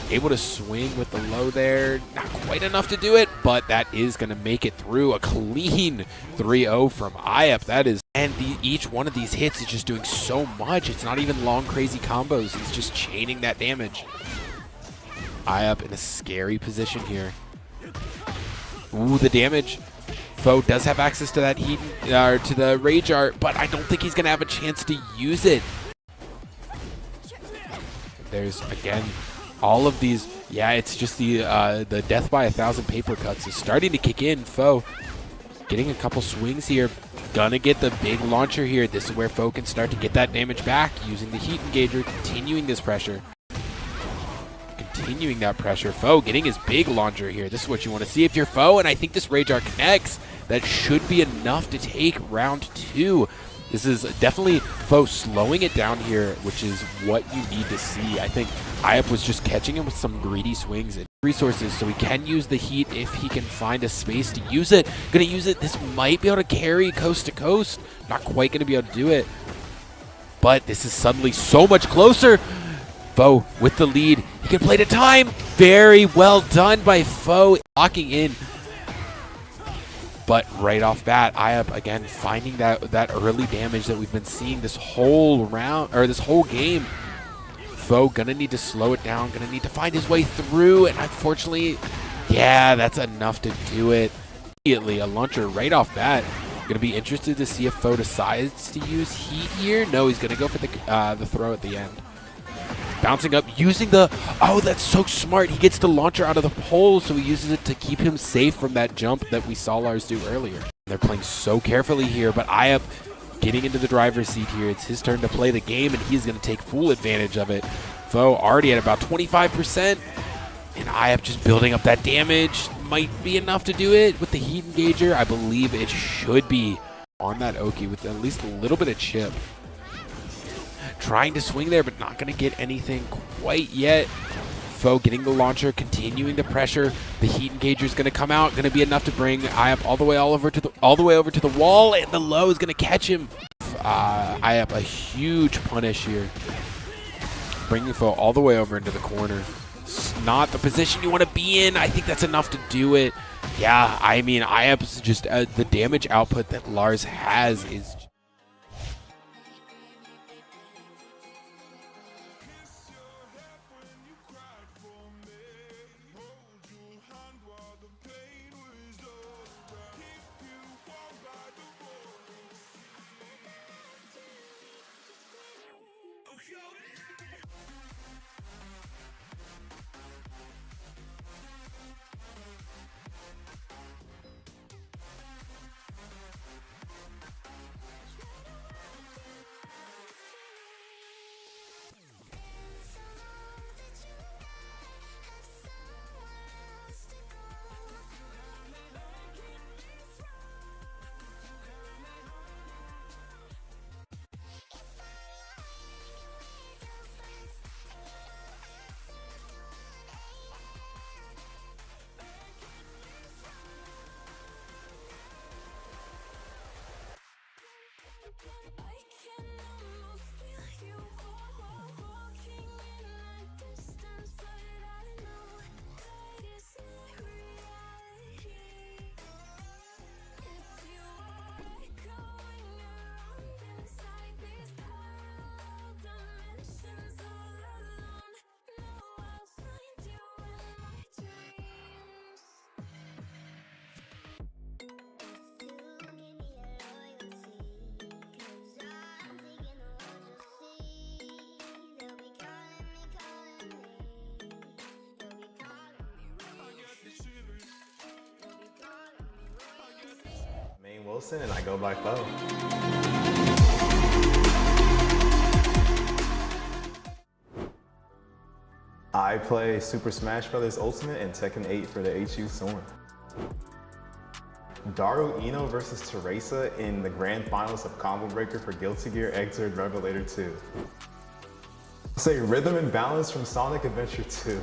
Able to swing with the low there. Not quite enough to do it, but that is going to make it through. A clean 3-0 from Ayup. That is, and each one of these hits is just doing so much. It's not even long, crazy combos. He's just chaining that damage. Ayup in a scary position here. Ooh, the damage. Foe does have access to that heat, to the Rage Art, but I don't think he's going to have a chance to use it. There's, again, all of these. Yeah, it's just the death by 1,000 paper cuts is starting to kick in. Foe getting a couple swings here. Gonna get the big launcher here. This is where Foe can start to get that damage back using the heat engager, continuing this pressure. Continuing that pressure. Foe getting his big launcher here. This is what you want to see if you're Foe, and I think this Rage Art connects. That should be enough to take round 2. This is definitely Foe slowing it down here, which is what you need to see. I think Ayup was just catching him with some greedy swings and resources, so he can use the heat if he can find a space to use it. Gonna use it. This might be able to carry coast to coast. Not quite gonna be able to do it, but this is suddenly so much closer. Foe with the lead. He can play to time. Very well done by Foe, locking in. But right off bat, Ayup again finding that early damage that we've been seeing this whole round, or this whole game. Foe gonna need to slow it down, gonna need to find his way through, and unfortunately, yeah, that's enough to do it. Immediately, a launcher right off bat. Gonna be interested to see if Foe decides to use heat here. No, he's gonna go for the throw at the end. Bouncing up, using the, oh, that's so smart. He gets the launcher out of the pole, so he uses it to keep him safe from that jump that we saw Lars do earlier. They're playing so carefully here, but Ayup getting into the driver's seat here. It's his turn to play the game, and he's going to take full advantage of it. Foe already at about 25%, and Ayup just building up that damage. Might be enough to do it with the heat engager. I believe it should be on that Oki with at least a little bit of chip. Trying to swing there, but not going to get anything quite yet. Foe getting the launcher, continuing the pressure. The heat engager is going to come out, going to be enough to bring Ayup all the way over to the wall, and the low is going to catch him. Ayup a huge punish here, bringing Foe all the way over into the corner. It's not the position you want to be in. I think that's enough to do it. Yeah, I mean, Ayup's just the damage output that Lars has is. Wilson, and I go by Foe. I play Super Smash Bros. Ultimate and Tekken 8 for the HU Sorn. Daru Ino versus Teresa in the grand finals of Combo Breaker for Guilty Gear Xrd Revelator 2. Say Rhythm and Balance from Sonic Adventure 2.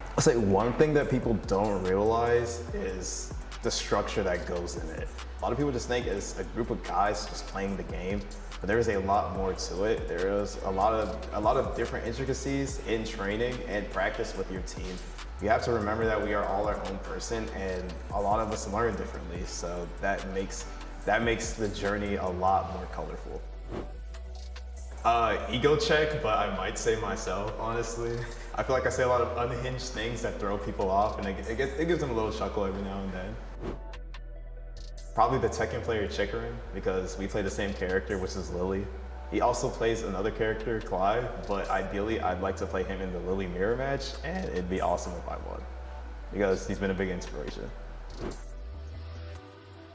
I'll say one thing that people don't realize is the structure that goes in it. A lot of people just think it's a group of guys just playing the game, but there is a lot more to it. There is a lot of different intricacies in training and practice with your team. You have to remember that we are all our own person, and a lot of us learn differently. So that makes the journey a lot more colorful. Ego check, but I might say myself, honestly. I feel like I say a lot of unhinged things that throw people off, and it gives them a little chuckle every now and then. Probably the Tekken player Chikarin, because we play the same character, which is Lily. He also plays another character, Clive, but ideally I'd like to play him in the Lily mirror match, and it'd be awesome if I won, because he's been a big inspiration.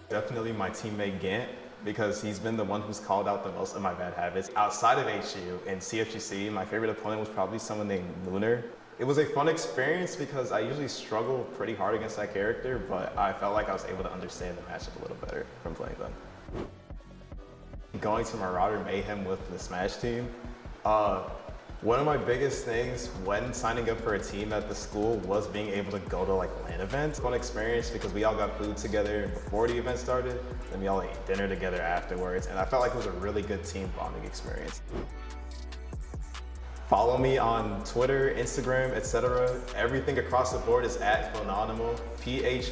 Definitely my teammate Gant, because he's been the one who's called out the most of my bad habits. Outside of HU and CFGC, my favorite opponent was probably someone named Lunar. It was a fun experience because I usually struggle pretty hard against that character, but I felt like I was able to understand the matchup a little better from playing them. Going to Marauder Mayhem with the Smash team, one of my biggest things when signing up for a team at the school was being able to go to like LAN events. Fun experience because we all got food together before the event started, then we all ate dinner together afterwards, and I felt like it was a really good team bonding experience. Follow me on Twitter, Instagram, etc. Everything across the board is at Phononimal, Phononimal.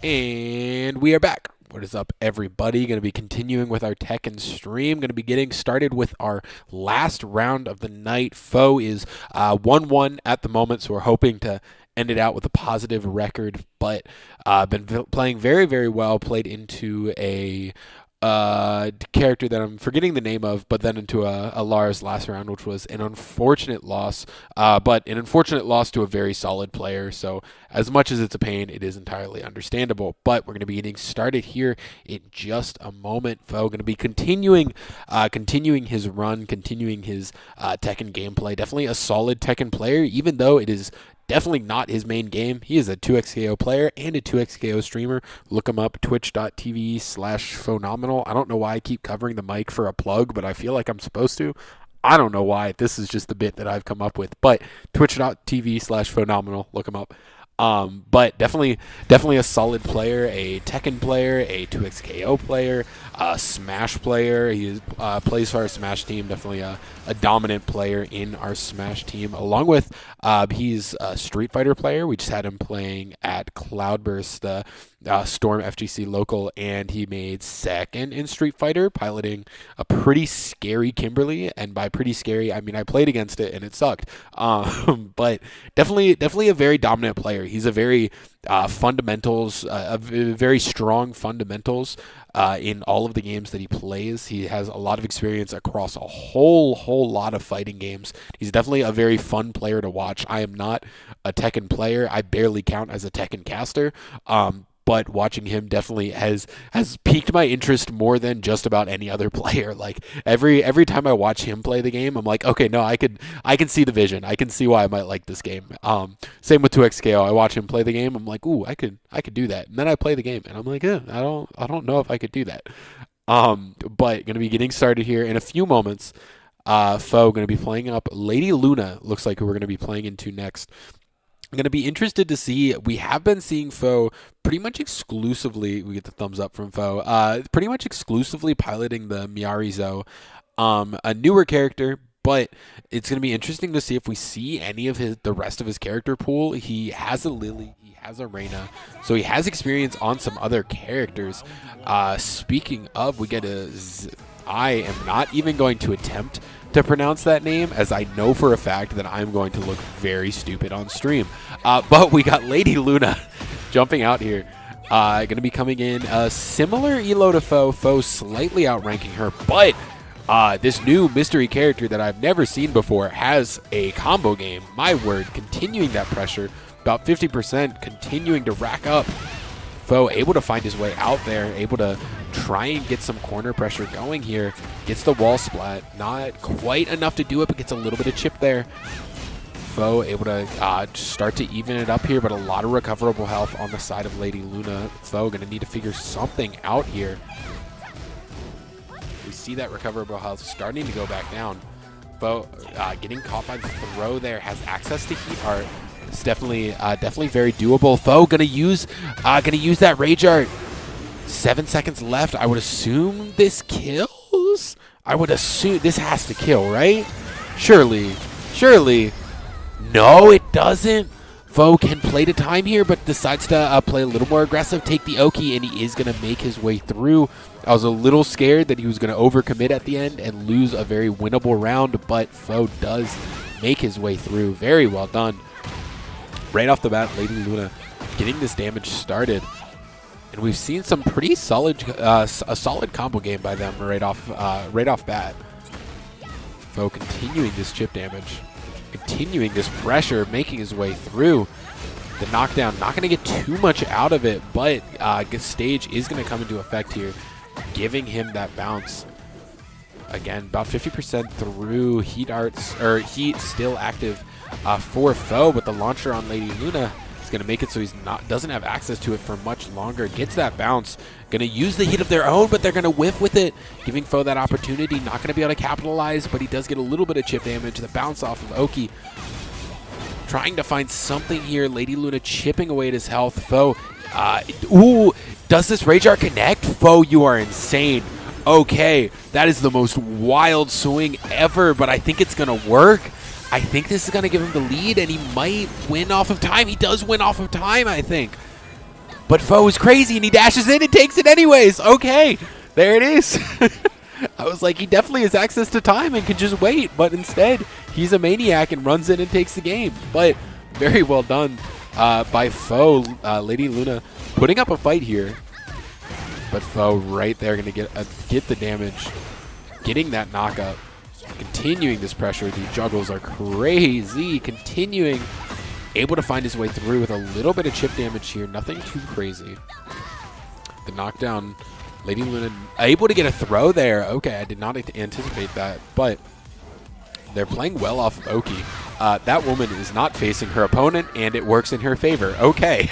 And we are back. What is up, everybody? Going to be continuing with our Tekken stream. Going to be getting started with our last round of the night. Foe is 1-1 at the moment, so we're hoping to end it out with a positive record. But been playing very, very well. Played into a character that I'm forgetting the name of, but then into a Lars last round, which was an unfortunate loss, but an unfortunate loss to a very solid player. So as much as it's a pain, it is entirely understandable. But we're going to be getting started here in just a moment. Fo going to be continuing his run, continuing his Tekken gameplay. Definitely a solid Tekken player, even though it is definitely not his main game. He is a 2xKO player and a 2xKO streamer. Look him up, twitch.tv/Phononimal. I don't know why I keep covering the mic for a plug, but I feel like I'm supposed to. I don't know why. This is just the bit that I've come up with. But twitch.tv/Phononimal. Look him up. But definitely a solid player, a Tekken player, a 2xKO player, a Smash player. He plays for our Smash team. Definitely a dominant player in our Smash team. Along with he's a Street Fighter player. We just had him playing at Cloudburst, the Storm FGC local, and he made second in Street Fighter, piloting a pretty scary Kimberly. And by pretty scary, I mean I played against it and it sucked. But definitely a very dominant player. He's a very very strong fundamentals in all of the games that he plays. He has a lot of experience across a whole lot of fighting games. He's definitely a very fun player to watch. I am not a Tekken player. I barely count as a Tekken caster. But watching him definitely has piqued my interest more than just about any other player. Like every time I watch him play the game, I'm like, okay, no, I can see the vision. I can see why I might like this game. Same with 2xKO. I watch him play the game. I'm like, ooh, I could do that. And then I play the game, and I'm like, I don't know if I could do that. But gonna be getting started here in a few moments. Fo gonna be playing up Lady Luna. Looks like who we're gonna be playing into next. I'm going to be interested to see. We have been seeing Fo pretty much exclusively. We get the thumbs up from Fo. Pretty much exclusively piloting the Miarizo, a newer character, but it's going to be interesting to see if we see any of the rest of his character pool. He has a Lily, he has a Reina, so he has experience on some other characters. Speaking of, we get I am not even going to attempt to pronounce that name, as I know for a fact that I'm going to look very stupid on stream. But we got Lady Luna jumping out here. Going to be coming in a similar elo to Fo. Fo slightly outranking her, but this new mystery character that I've never seen before has a combo game. My word, continuing that pressure, about 50%, continuing to rack up. Fo able to find his way out there, able to try and get some corner pressure going here. Gets the wall splat. Not quite enough to do it, but gets a little bit of chip there. Fo able to start to even it up here, but a lot of recoverable health on the side of Lady Luna. Fo going to need to figure something out here. We see that recoverable health starting to go back down. Fo getting caught by the throw there, has access to heat art. It's definitely very doable. Fo gonna use that rage art. 7 seconds left. I would assume this kills. I would assume this has to kill, right? Surely. No, it doesn't. Fo can play to time here, but decides to play a little more aggressive, take the Oki, and he is gonna make his way through. I was a little scared that he was gonna overcommit at the end and lose a very winnable round, but Fo does make his way through. Very well done. Right off the bat, Lady Luna getting this damage started. And we've seen some pretty solid, a solid combo game by them right off bat. Fo continuing this chip damage, continuing this pressure, making his way through. The knockdown, not going to get too much out of it, but stage is going to come into effect here, giving him that bounce. Again, about 50% through heat arts, or heat still active for Fo, but the launcher on Lady Luna is going to make it so doesn't have access to it for much longer. Gets that bounce. Going to use the heat of their own, but they're going to whiff with it, giving Fo that opportunity. Not going to be able to capitalize, but he does get a little bit of chip damage. The bounce off of Oki. Trying to find something here. Lady Luna chipping away at his health. Fo, ooh, does this Rage Art connect? Fo, you are insane. Okay, that is the most wild swing ever, but I think it's going to work. I think this is going to give him the lead, and he might win off of time. He does win off of time, I think. But Fo is crazy, and he dashes in and takes it anyways. Okay, there it is. I was like, he definitely has access to time and can just wait, but instead, he's a maniac and runs in and takes the game. But very well done by Fo. Lady Luna putting up a fight here. But Pho right there going to get the damage, getting that knockup, continuing this pressure. These juggles are crazy, continuing, able to find his way through with a little bit of chip damage here, nothing too crazy. The knockdown, Lady Luna able to get a throw there. Okay, I did not anticipate that, but they're playing well off of Oki. That woman is not facing her opponent, and it works in her favor. Okay.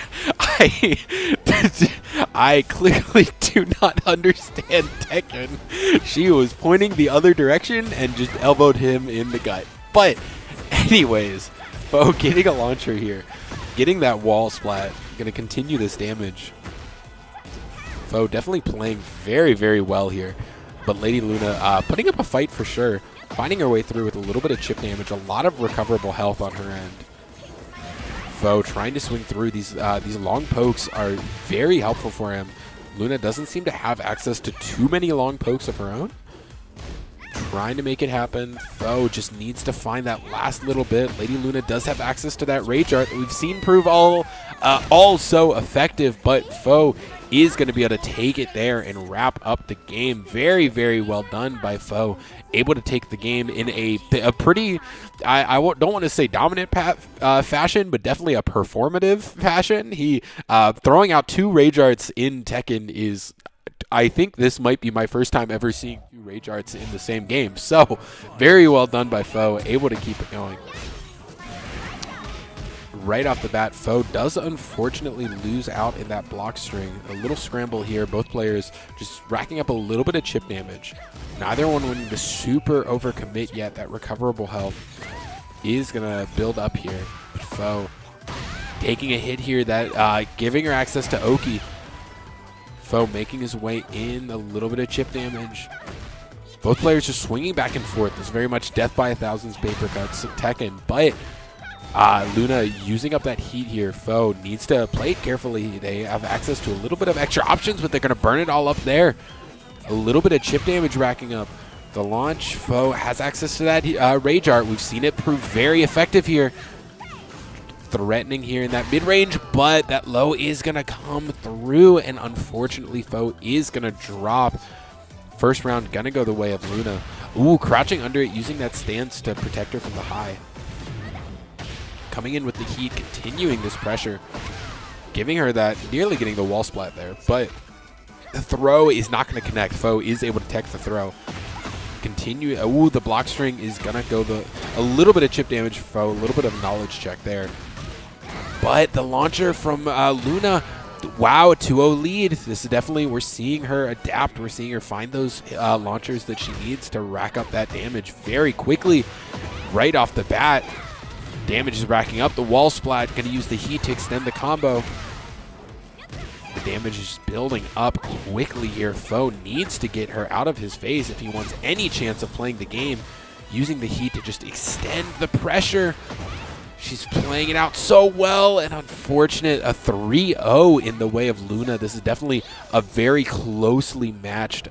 I clearly do not understand Tekken. She was pointing the other direction and just elbowed him in the gut. But anyways, Pho getting a launcher here. Getting that wall splat. Going to continue this damage. Pho definitely playing very, very well here. But Lady Luna putting up a fight for sure. Finding her way through with a little bit of chip damage. A lot of recoverable health on her end. Pho trying to swing through. These long pokes are very helpful for him. Luna doesn't seem to have access to too many long pokes of her own. Trying to make it happen. Pho just needs to find that last little bit. Lady Luna does have access to that Rage Art that we've seen prove all so effective, but Pho is going to be able to take it there and wrap up the game. Very, very well done by Pho. Able to take the game in a pretty, don't want to say dominant fashion, but definitely a performative fashion. He throwing out 2 Rage Arts in Tekken is, I think this might be my first time ever seeing 2 Rage Arts in the same game. So very well done by Pho, able to keep it going. Right off the bat, Pho does unfortunately lose out in that block string. A little scramble here. Both players just racking up a little bit of chip damage. Neither one wanting to super overcommit yet. That recoverable health is going to build up here. But Pho taking a hit here, that giving her access to Oki. Pho making his way in, a little bit of chip damage. Both players just swinging back and forth. It's very much death by a thousand paper cuts Tekken, but Luna using up that heat here. Pho needs to play it carefully. They have access to a little bit of extra options, but they're going to burn it all up there. A little bit of chip damage racking up. The launch, Pho has access to that Rage Art. We've seen it prove very effective here. Threatening here in that mid-range, but that low is going to come through, and unfortunately Pho is going to drop. First round going to go the way of Luna. Ooh, crouching under it, using that stance to protect her from the high. Coming in with the heat, continuing this pressure. Giving her that, nearly getting the wall splat there, but the throw is not going to connect. Pho is able to tech the throw. Continue. Ooh, the block string is going to go a little bit of chip damage for Pho, a little bit of knowledge check there. But the launcher from Luna, wow, 2-0 lead. This is definitely, we're seeing her adapt. We're seeing her find those launchers that she needs to rack up that damage very quickly. Right off the bat, damage is racking up. The wall splat, going to use the heat to extend the combo. The damage is building up quickly here. Pho needs to get her out of his face if he wants any chance of playing the game. Using the heat to just extend the pressure. She's playing it out so well, and unfortunate, a 3-0 in the way of Luna. This is definitely a very closely matched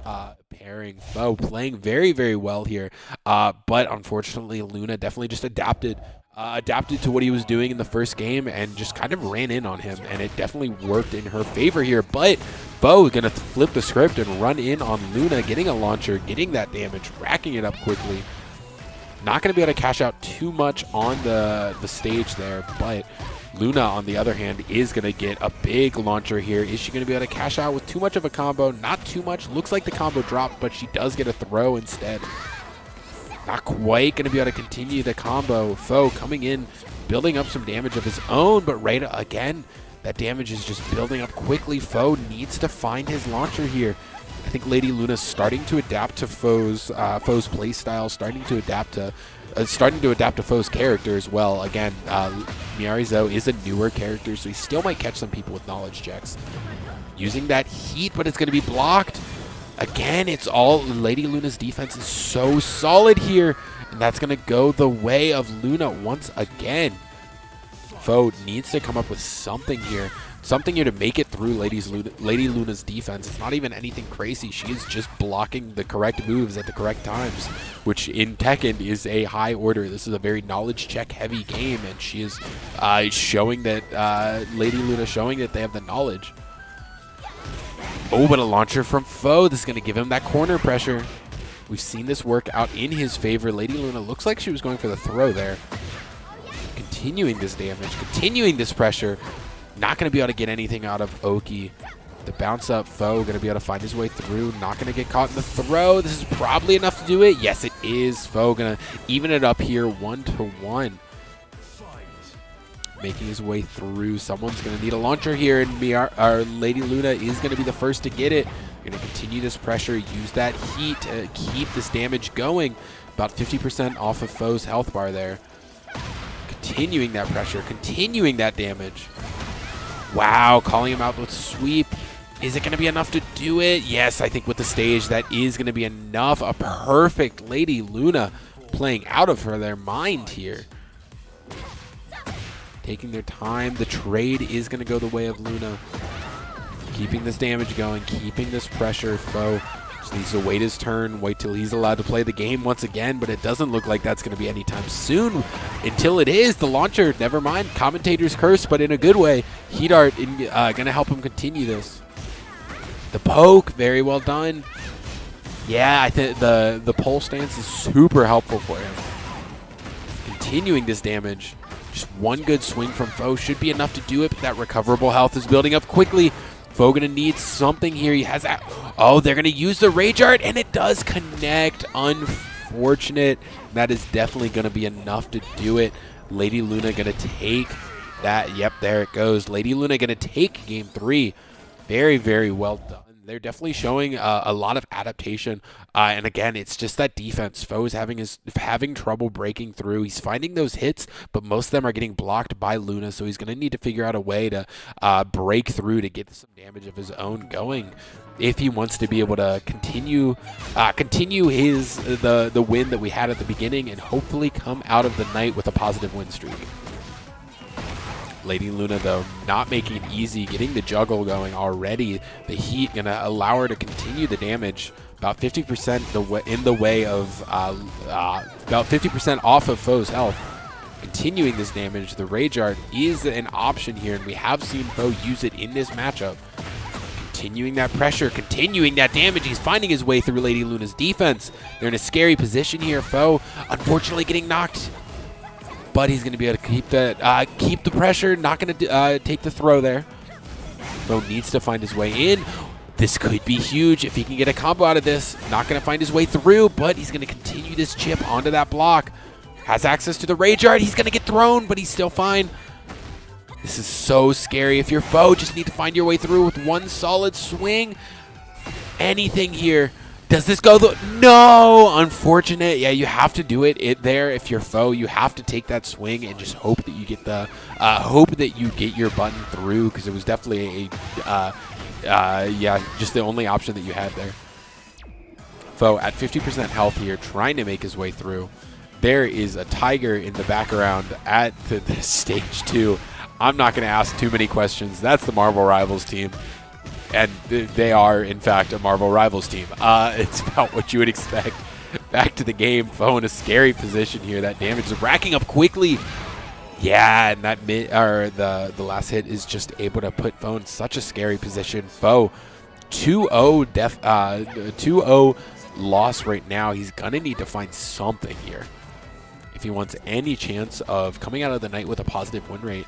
pairing. Pho playing very, very well here, but unfortunately, Luna definitely just adapted to what he was doing in the first game and just kind of ran in on him, and it definitely worked in her favor here. But Pho going to flip the script and run in on Luna, getting a launcher, getting that damage, racking it up quickly. Not going to be able to cash out too much on the stage there, but Luna, on the other hand, is going to get a big launcher here. Is she going to be able to cash out with too much of a combo? Not too much. Looks like the combo dropped, but she does get a throw instead. Not quite going to be able to continue the combo. Pho coming in, building up some damage of his own, but right again, that damage is just building up quickly. Pho needs to find his launcher here. I think Lady Luna's starting to adapt to Pho's playstyle, starting to adapt to Pho's character as well. Again, Miarizo is a newer character, so he still might catch some people with knowledge checks. Using that heat, but it's going to be blocked. Again, it's all Lady Luna's defense is so solid here, and that's going to go the way of Luna once again. Pho needs to come up with something here to make it through Lady Luna's defense. It's not even anything crazy. She is just blocking the correct moves at the correct times, which in Tekken is a high order. This is a very knowledge check heavy game, and she is showing that Lady Luna showing that they have the knowledge. Oh, but a launcher from Foe. This is going to give him that corner pressure. We've seen this work out in his favor. Lady Luna looks like she was going for the throw there. Continuing this damage, continuing this pressure. Not going to be able to get anything out of Oki. The bounce up Foe going to be able to find his way through. Not going to get caught in the throw. This is probably enough to do it. Yes, it is. Foe going to even it up here 1-1. Making his way through. Someone's going to need a launcher here, and our Lady Luna is going to be the first to get it. Going to continue this pressure, use that heat to keep this damage going. About 50% off of Foe's health bar there. Continuing that pressure, continuing that damage. Wow, calling him out with sweep. Is it going to be enough to do it? Yes, I think with the stage, that is going to be enough. A perfect Lady Luna playing out of their mind here. Taking their time. The trade is going to go the way of Luna. Keeping this damage going, keeping this pressure. Foe just needs to wait his turn, wait till he's allowed to play the game once again, but it doesn't look like that's going to be anytime soon. Until it is, the launcher, never mind. Commentator's curse, but in a good way. Heat Art going to help him continue this. The poke, very well done. Yeah, I think the pole stance is super helpful for him. Continuing this damage. Just one good swing from Foe should be enough to do it, but that recoverable health is building up quickly. Foe gonna need something here. He has that. Oh, they're gonna use the Rage Art, and it does connect. Unfortunate. That is definitely gonna be enough to do it. Lady Luna gonna take that. Yep, there it goes. Lady Luna gonna take game 3. Very, very well done. They're definitely showing a lot of adaptation. And again, it's just that defense. Foe is having trouble breaking through. He's finding those hits, but most of them are getting blocked by Luna. So he's going to need to figure out a way to break through to get some damage of his own going if he wants to be able to continue his the win that we had at the beginning and hopefully come out of the night with a positive win streak. Lady Luna, though, not making it easy, getting the juggle going already. The heat going to allow her to continue the damage. About 50% in the way of, about 50% off of Foe's health. Continuing this damage, the Rage Art is an option here, and we have seen Foe use it in this matchup. Continuing that pressure, continuing that damage. He's finding his way through Lady Luna's defense. They're in a scary position here. Foe, unfortunately, getting knocked. But he's going to be able to keep the pressure. Not going to take the throw there. Foe needs to find his way in. This could be huge if he can get a combo out of this. Not going to find his way through, but he's going to continue this chip onto that block. Has access to the Rage Art. He's going to get thrown, but he's still fine. This is so scary. If you're Foe, just need to find your way through with one solid swing. Anything here. Does this go no, unfortunate. Yeah, you have to do it there. If you're Foe, you have to take that swing and just hope that you get your button through, because it was definitely just the only option that you had there. Foe at 50% health here, trying to make his way through. There is a tiger in the background at this stage 2. I'm not going to ask too many questions. That's the Marvel Rivals team. And they are, in fact, a Marvel Rivals team. It's about what you would expect. Back to the game. Foe in a scary position here. That damage is racking up quickly. Yeah, and that the last hit is just able to put Foe in such a scary position. Foe 2-0 loss right now. He's gonna need to find something here if he wants any chance of coming out of the night with a positive win rate.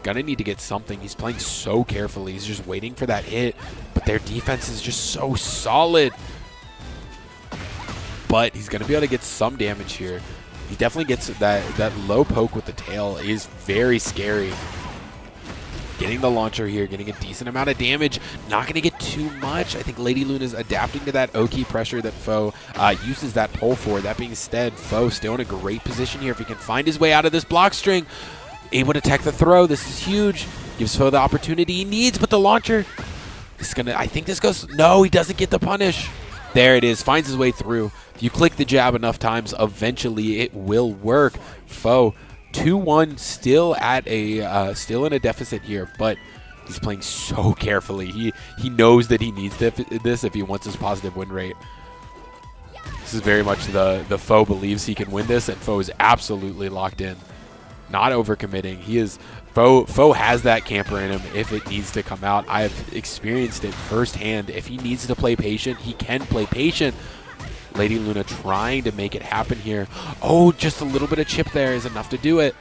Gonna need to get something. He's playing so carefully. He's just waiting for that hit, but their defense is just so solid. But he's gonna be able to get some damage here. He definitely gets that low poke with the tail is very scary. Getting the launcher here, getting a decent amount of damage. Not gonna get too much. I think Lady Luna's adapting to that Oki pressure that Foe uses that pull for. That being said, Foe still in a great position here if he can find his way out of this block string. Able to tech the throw. This is huge. Gives Foe the opportunity he needs, but the launcher is gonna. I think this goes. No, he doesn't get the punish. There it is. Finds his way through. If you click the jab enough times, eventually it will work. Foe 2-1, still at a still in a deficit here, but he's playing so carefully. He knows that he needs this if he wants his positive win rate. This is very much the Foe believes he can win this, and Foe is absolutely locked in. not overcommitting. He is Foe has that camper in him if it needs to come out. I've experienced it firsthand. If he needs to play patient, he can play patient. Lady Luna trying to make it happen here. Oh, just a little bit of chip there is enough to do it.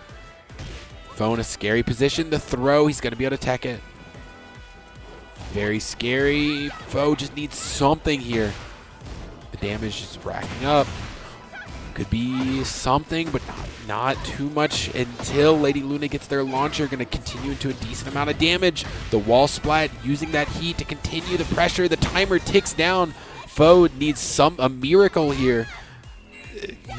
Foe in a scary position. The throw, he's going to be able to tech it. Very scary. Foe just needs something here. The damage is racking up. Could be something, but not too much until Lady Luna gets their launcher. Going to continue into a decent amount of damage. The wall splat, using that heat to continue the pressure. The timer ticks down. Foe needs a miracle here.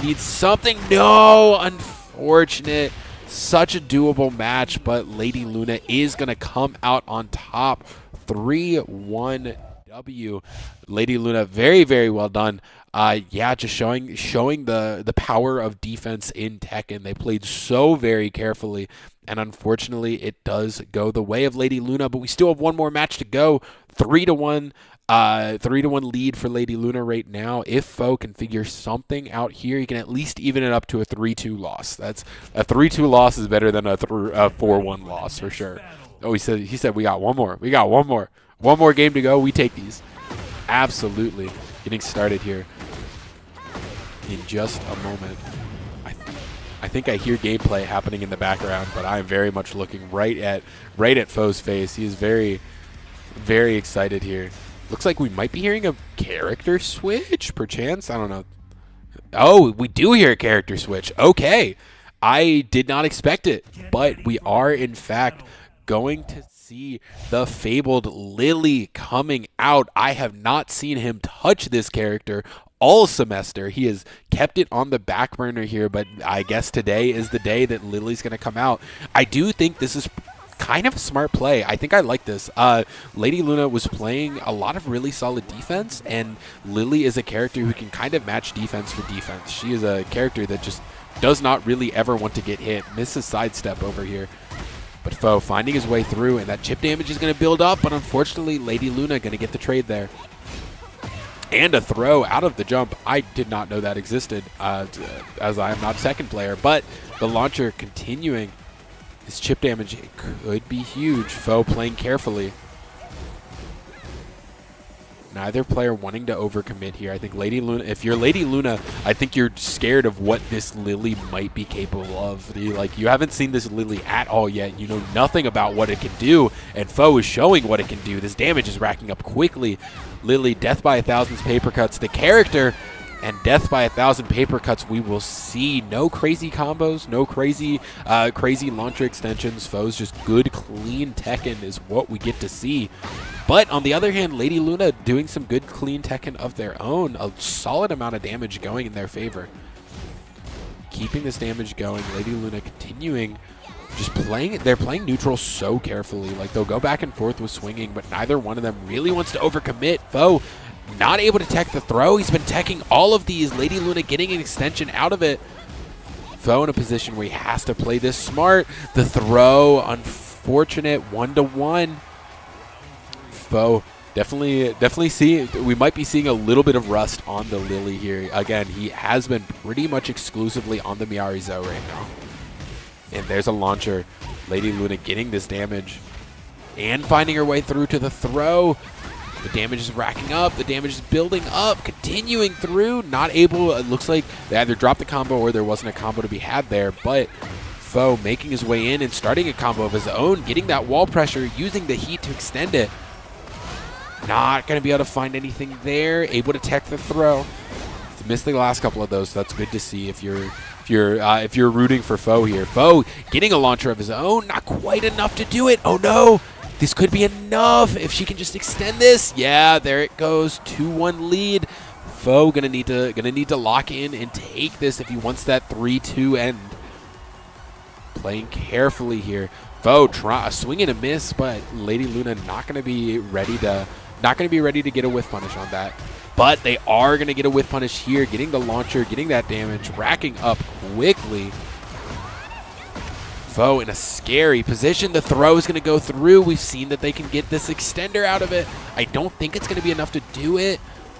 Needs something. No, unfortunate. Such a doable match, but Lady Luna is going to come out on top. 3-1 W. Lady Luna, very, very well done. Yeah, just showing the power of defense in Tekken. They played so very carefully, and unfortunately, it does go the way of Lady Luna. But we still have one more match to go. 3-1. 3-1 lead for Lady Luna right now. If Foe can figure something out here, he can at least even it up to a 3-2 loss. That's a 3-2 loss is better than a 4-1 loss for sure. Oh, he said we got one more. We got one more. One more game to go. We take these. Absolutely. Getting started here in just a moment. I think I hear gameplay happening in the background, but I am very much looking right at Foe's face. He is very, very excited here. Looks like we might be hearing a character switch, perchance. I don't know. Oh, we do hear a character switch. Okay. I did not expect it, but we are, in fact, going to see the fabled Lily coming out. I have not seen him touch this character all semester. He has kept it on the back burner here, but I guess today is the day that Lily's going to come out. I do think this is kind of a smart play. I think I like this. Lady Luna was playing a lot of really solid defense, and Lily is a character who can kind of match defense for defense. She is a character that just does not really ever want to get hit. Misses sidestep over here. But Foe finding his way through, and that chip damage is going to build up, but unfortunately Lady Luna going to get the trade there. And a throw out of the jump. I did not know that existed, as I am not a second player, but the launcher continuing. This chip damage could be huge. Foe playing carefully. Neither player wanting to overcommit here. I think Lady Luna, if you're Lady Luna, I think you're scared of what this Lily might be capable of. You haven't seen this Lily at all yet. You know nothing about what it can do, and Foe is showing what it can do. This damage is racking up quickly. Lily, death by 1,000 paper cuts. The character, and death by 1,000 paper cuts. We will see no crazy combos, no crazy launcher extensions. Foe's just good, clean Tekken is what we get to see. But on the other hand, Lady Luna doing some good, clean Tekken of their own. A solid amount of damage going in their favor. Keeping this damage going. Lady Luna continuing. Just playing, they're playing neutral so carefully. Like, they'll go back and forth with swinging, but neither one of them really wants to overcommit. Foe not able to tech the throw. He's been teching all of these. Lady Luna getting an extension out of it. Foe in a position where he has to play this smart. The throw, unfortunate, 1-1. Foe definitely we might be seeing a little bit of rust on the Lily here. Again, he has been pretty much exclusively on the Miyari-Zo right now. And there's a launcher. Lady Luna getting this damage and finding her way through to the throw. The damage is racking up. The damage is building up, continuing through. Not able, it looks like they either dropped the combo or there wasn't a combo to be had there. But Foe making his way in and starting a combo of his own, getting that wall pressure, using the heat to extend it. Not going to be able to find anything there. Able to tech the throw. Missed the last couple of those, so that's good to see if you're rooting for Foe here. Foe getting a launcher of his own. Not quite enough to do it. Oh no. This could be enough if she can just extend this. Yeah, there it goes. 2-1 lead. Foe gonna need to lock in and take this if he wants that 3-2 end. Playing carefully here. Foe try a swing and a miss, but Lady Luna not gonna be ready to get a whiff punish on that. But they are gonna get a whiff punish here, getting the launcher, getting that damage, racking up quickly. Foe in a scary position. The throw is going to go through. We've seen that they can get this extender out of it. I don't think it's going to be enough to do it.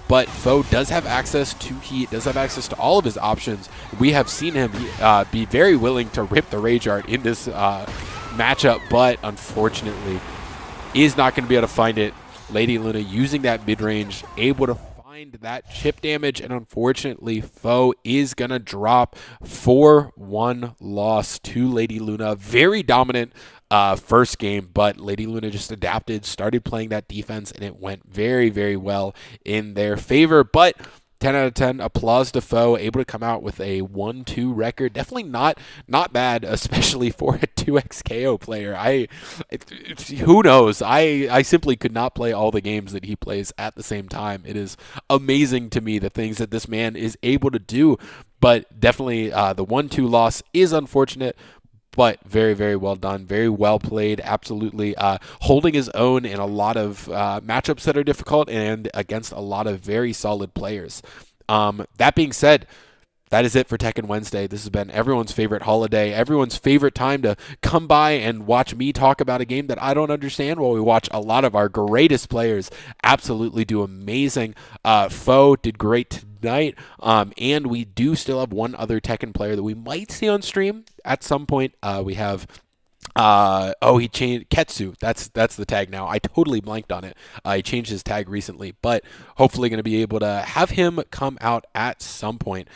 but Foe does have access to heat, does have access to all of his options. We have seen him be very willing to rip the Rage Art in this matchup, but unfortunately is not going to be able to find it. Lady Luna using that mid-range, able to find that chip damage, and unfortunately Foe is going to drop 4-1 loss to Lady Luna. Very dominant first game, but Lady Luna just adapted, started playing that defense, and it went very, very well in their favor. But 10 out of 10, applause to Foe, able to come out with a 1-2 record. Definitely not bad, especially for a 2x KO player. Who knows? I simply could not play all the games that he plays at the same time. It is amazing to me the things that this man is able to do, but definitely the 1-2 loss is unfortunate. But very, very well done. Very well played. Absolutely holding his own in a lot of matchups that are difficult and against a lot of very solid players. That being said, that is it for Tekken Wednesday. This has been everyone's favorite holiday, everyone's favorite time to come by and watch me talk about a game that I don't understand while we watch a lot of our greatest players absolutely do amazing. Foe did great tonight, and we do still have one other Tekken player that we might see on stream at some point. We have he changed Ketsu. That's the tag now. I totally blanked on it. He changed his tag recently, but hopefully going to be able to have him come out at some point.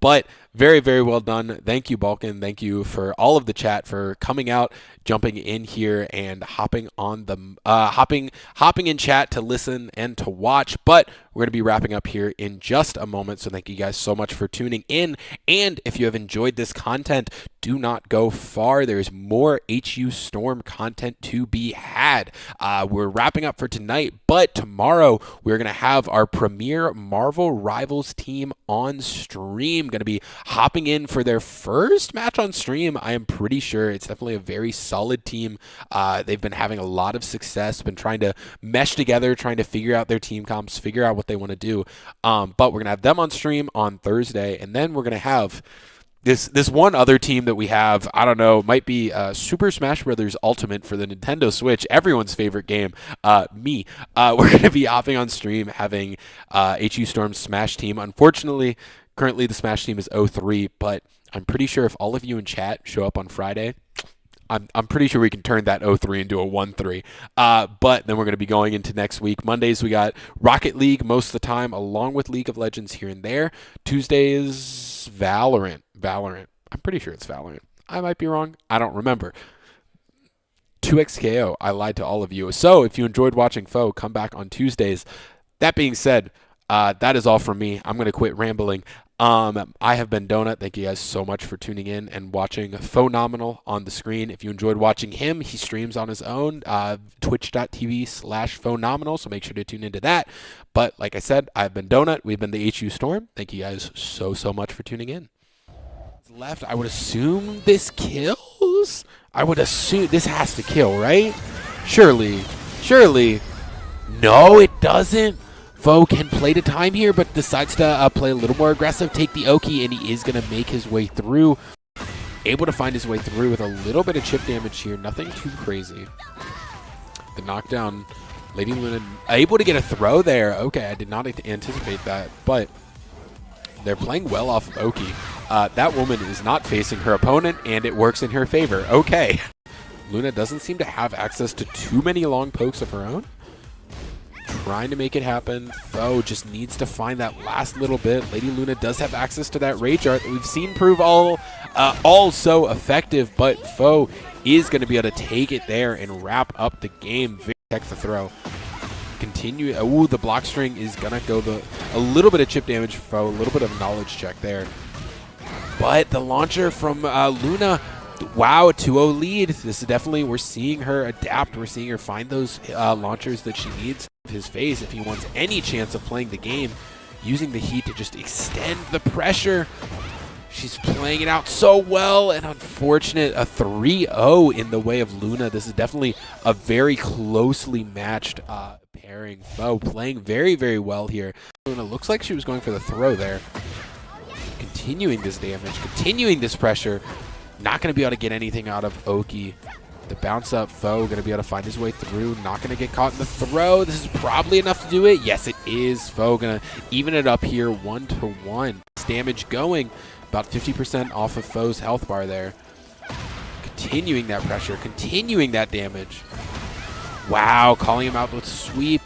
But very, very well done. Thank you, Balkan. Thank you for all of the chat, for coming out, jumping in here, and hopping on the hopping in chat to listen and to watch. But we're going to be wrapping up here in just a moment. So thank you guys so much for tuning in. And if you have enjoyed this content, do not go far. There's more HU Storm content to be had. We're wrapping up for tonight, but tomorrow we're going to have our premier Marvel Rivals team on stream. Going to be hopping in for their first match on stream. I am pretty sure it's definitely a very solid team. They've been having a lot of success, been trying to mesh together, trying to figure out their team comps, figure out what they want to do. But we're going to have them on stream on Thursday, and then we're going to have this one other team that we have, I don't know, might be Super Smash Bros. Ultimate for the Nintendo Switch, everyone's favorite game, me. We're going to be hopping on stream, having HU Storm's Smash team. Unfortunately, currently the Smash team is 0-3, but I'm pretty sure if all of you in chat show up on Friday, I'm pretty sure we can turn that 0-3 into a 1-3. But then we're going to be going into next week. Mondays, we got Rocket League most of the time, along with League of Legends here and there. Tuesdays, Valorant. I'm pretty sure it's Valorant. I might be wrong. I don't remember. 2xKO. I lied to all of you. So if you enjoyed watching Foe, come back on Tuesdays. That being said, that is all from me. I'm going to quit rambling. I have been Donut. Thank you guys so much for tuning in and watching Phononimal on the screen. If you enjoyed watching him, he streams on his own, twitch.tv/Phononimal, so make sure to tune into that. But like I said, I've been Donut. We've been the HU Storm. Thank you guys so much for tuning in. Left, I would assume this kills? I would assume this has to kill, right? Surely. No, it doesn't. Foe can play to time here, but decides to play a little more aggressive, take the Oki, and he is going to make his way through. Able to find his way through with a little bit of chip damage here. Nothing too crazy. The knockdown, Lady Luna able to get a throw there. Okay, I did not anticipate that, but they're playing well off of Oki. That woman is not facing her opponent, and it works in her favor. Okay. Luna doesn't seem to have access to too many long pokes of her own. Trying to make it happen. Foe just needs to find that last little bit. Lady Luna does have access to that Rage Art that we've seen prove all so effective, but Foe is going to be able to take it there and wrap up the game. Check the throw. Continue. Ooh, the block string is going to go a little bit of chip damage for Foe, a little bit of knowledge check there. But the launcher from Luna, wow, 2-0 lead. This is definitely, we're seeing her adapt. We're seeing her find those launchers that she needs of his face if he wants any chance of playing the game, using the heat to just extend the pressure. She's playing it out so well, and unfortunate, a 3-0 in the way of Luna. This is definitely a very closely matched pairing. Foe playing very, very well here. Luna looks like she was going for the throw there. Continuing this damage, continuing this pressure. Not going to be able to get anything out of Oki. The bounce up Foe going to be able to find his way through. Not going to get caught in the throw. This is probably enough to do it. Yes, it is Foe gonna even it up here 1-1. Damage going about 50% off of Foe's health bar there. Continuing that pressure, continuing that damage. Wow, calling him out with sweep.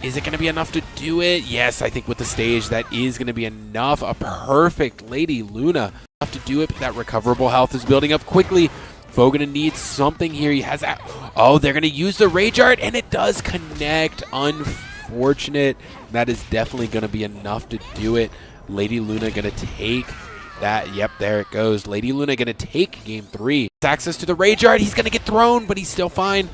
Is it going to be enough to do it? Yes, I think with the stage, that is going to be enough. A perfect Lady Luna. Enough to do it, but that recoverable health is building up quickly. Foe going to need something here. He has that. Oh, they're going to use the Rage Art, and it does connect. Unfortunate. That is definitely going to be enough to do it. Lady Luna going to take that. Yep, there it goes. Lady Luna going to take game 3. Access to the Rage Art. He's going to get thrown, but he's still fine.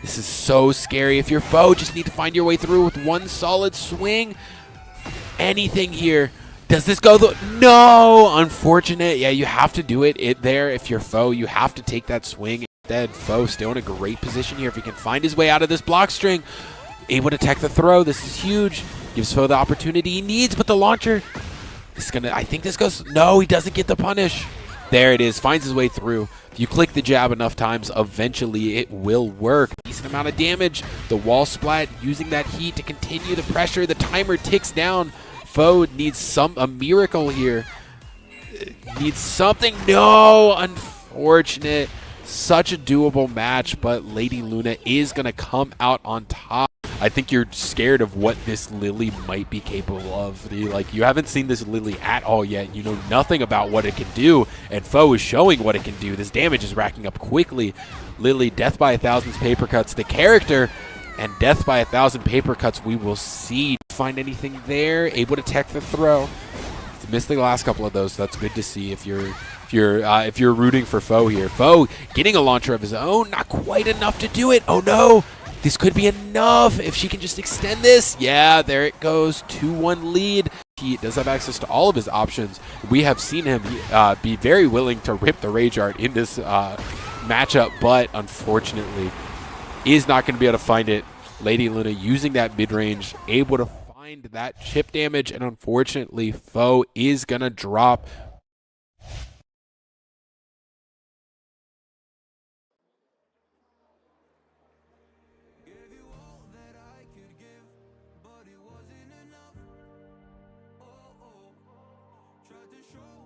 This is so scary. If you're Foe, just need to find your way through with one solid swing. Anything here. Does this go? No! Unfortunate. Yeah, you have to do it there. If you're Foe, you have to take that swing. Instead, Foe still in a great position here. If he can find his way out of this block string. Able to tech the throw. This is huge. Gives Foe the opportunity he needs, but the launcher is going to, I think this goes, no, he doesn't get the punish. There it is. Finds his way through. If you click the jab enough times, eventually it will work. Decent amount of damage. The wall splat, using that heat to continue the pressure. The timer ticks down. Foe needs a miracle here. Needs something. No, unfortunate. Such a doable match, but Lady Luna is going to come out on top. I think you're scared of what this Lily might be capable of. Like, you haven't seen this Lily at all yet. You know nothing about what it can do, and Foe is showing what it can do. This damage is racking up quickly. Lily, death by 1,000 paper cuts. The character, and death by 1,000 paper cuts. We will see. Find anything there. Able to tech the throw. Missed the last couple of those, so that's good to see if you're rooting for Foe here. Foe getting a launcher of his own. Not quite enough to do it. Oh, no. This could be enough if she can just extend this. Yeah, there it goes. 2-1 lead. He does have access to all of his options. We have seen him be very willing to rip the Rage Art in this matchup, but unfortunately is not going to be able to find it. Lady Luna using that mid-range, able to find that chip damage, and unfortunately Foe is going to drop. Tried to show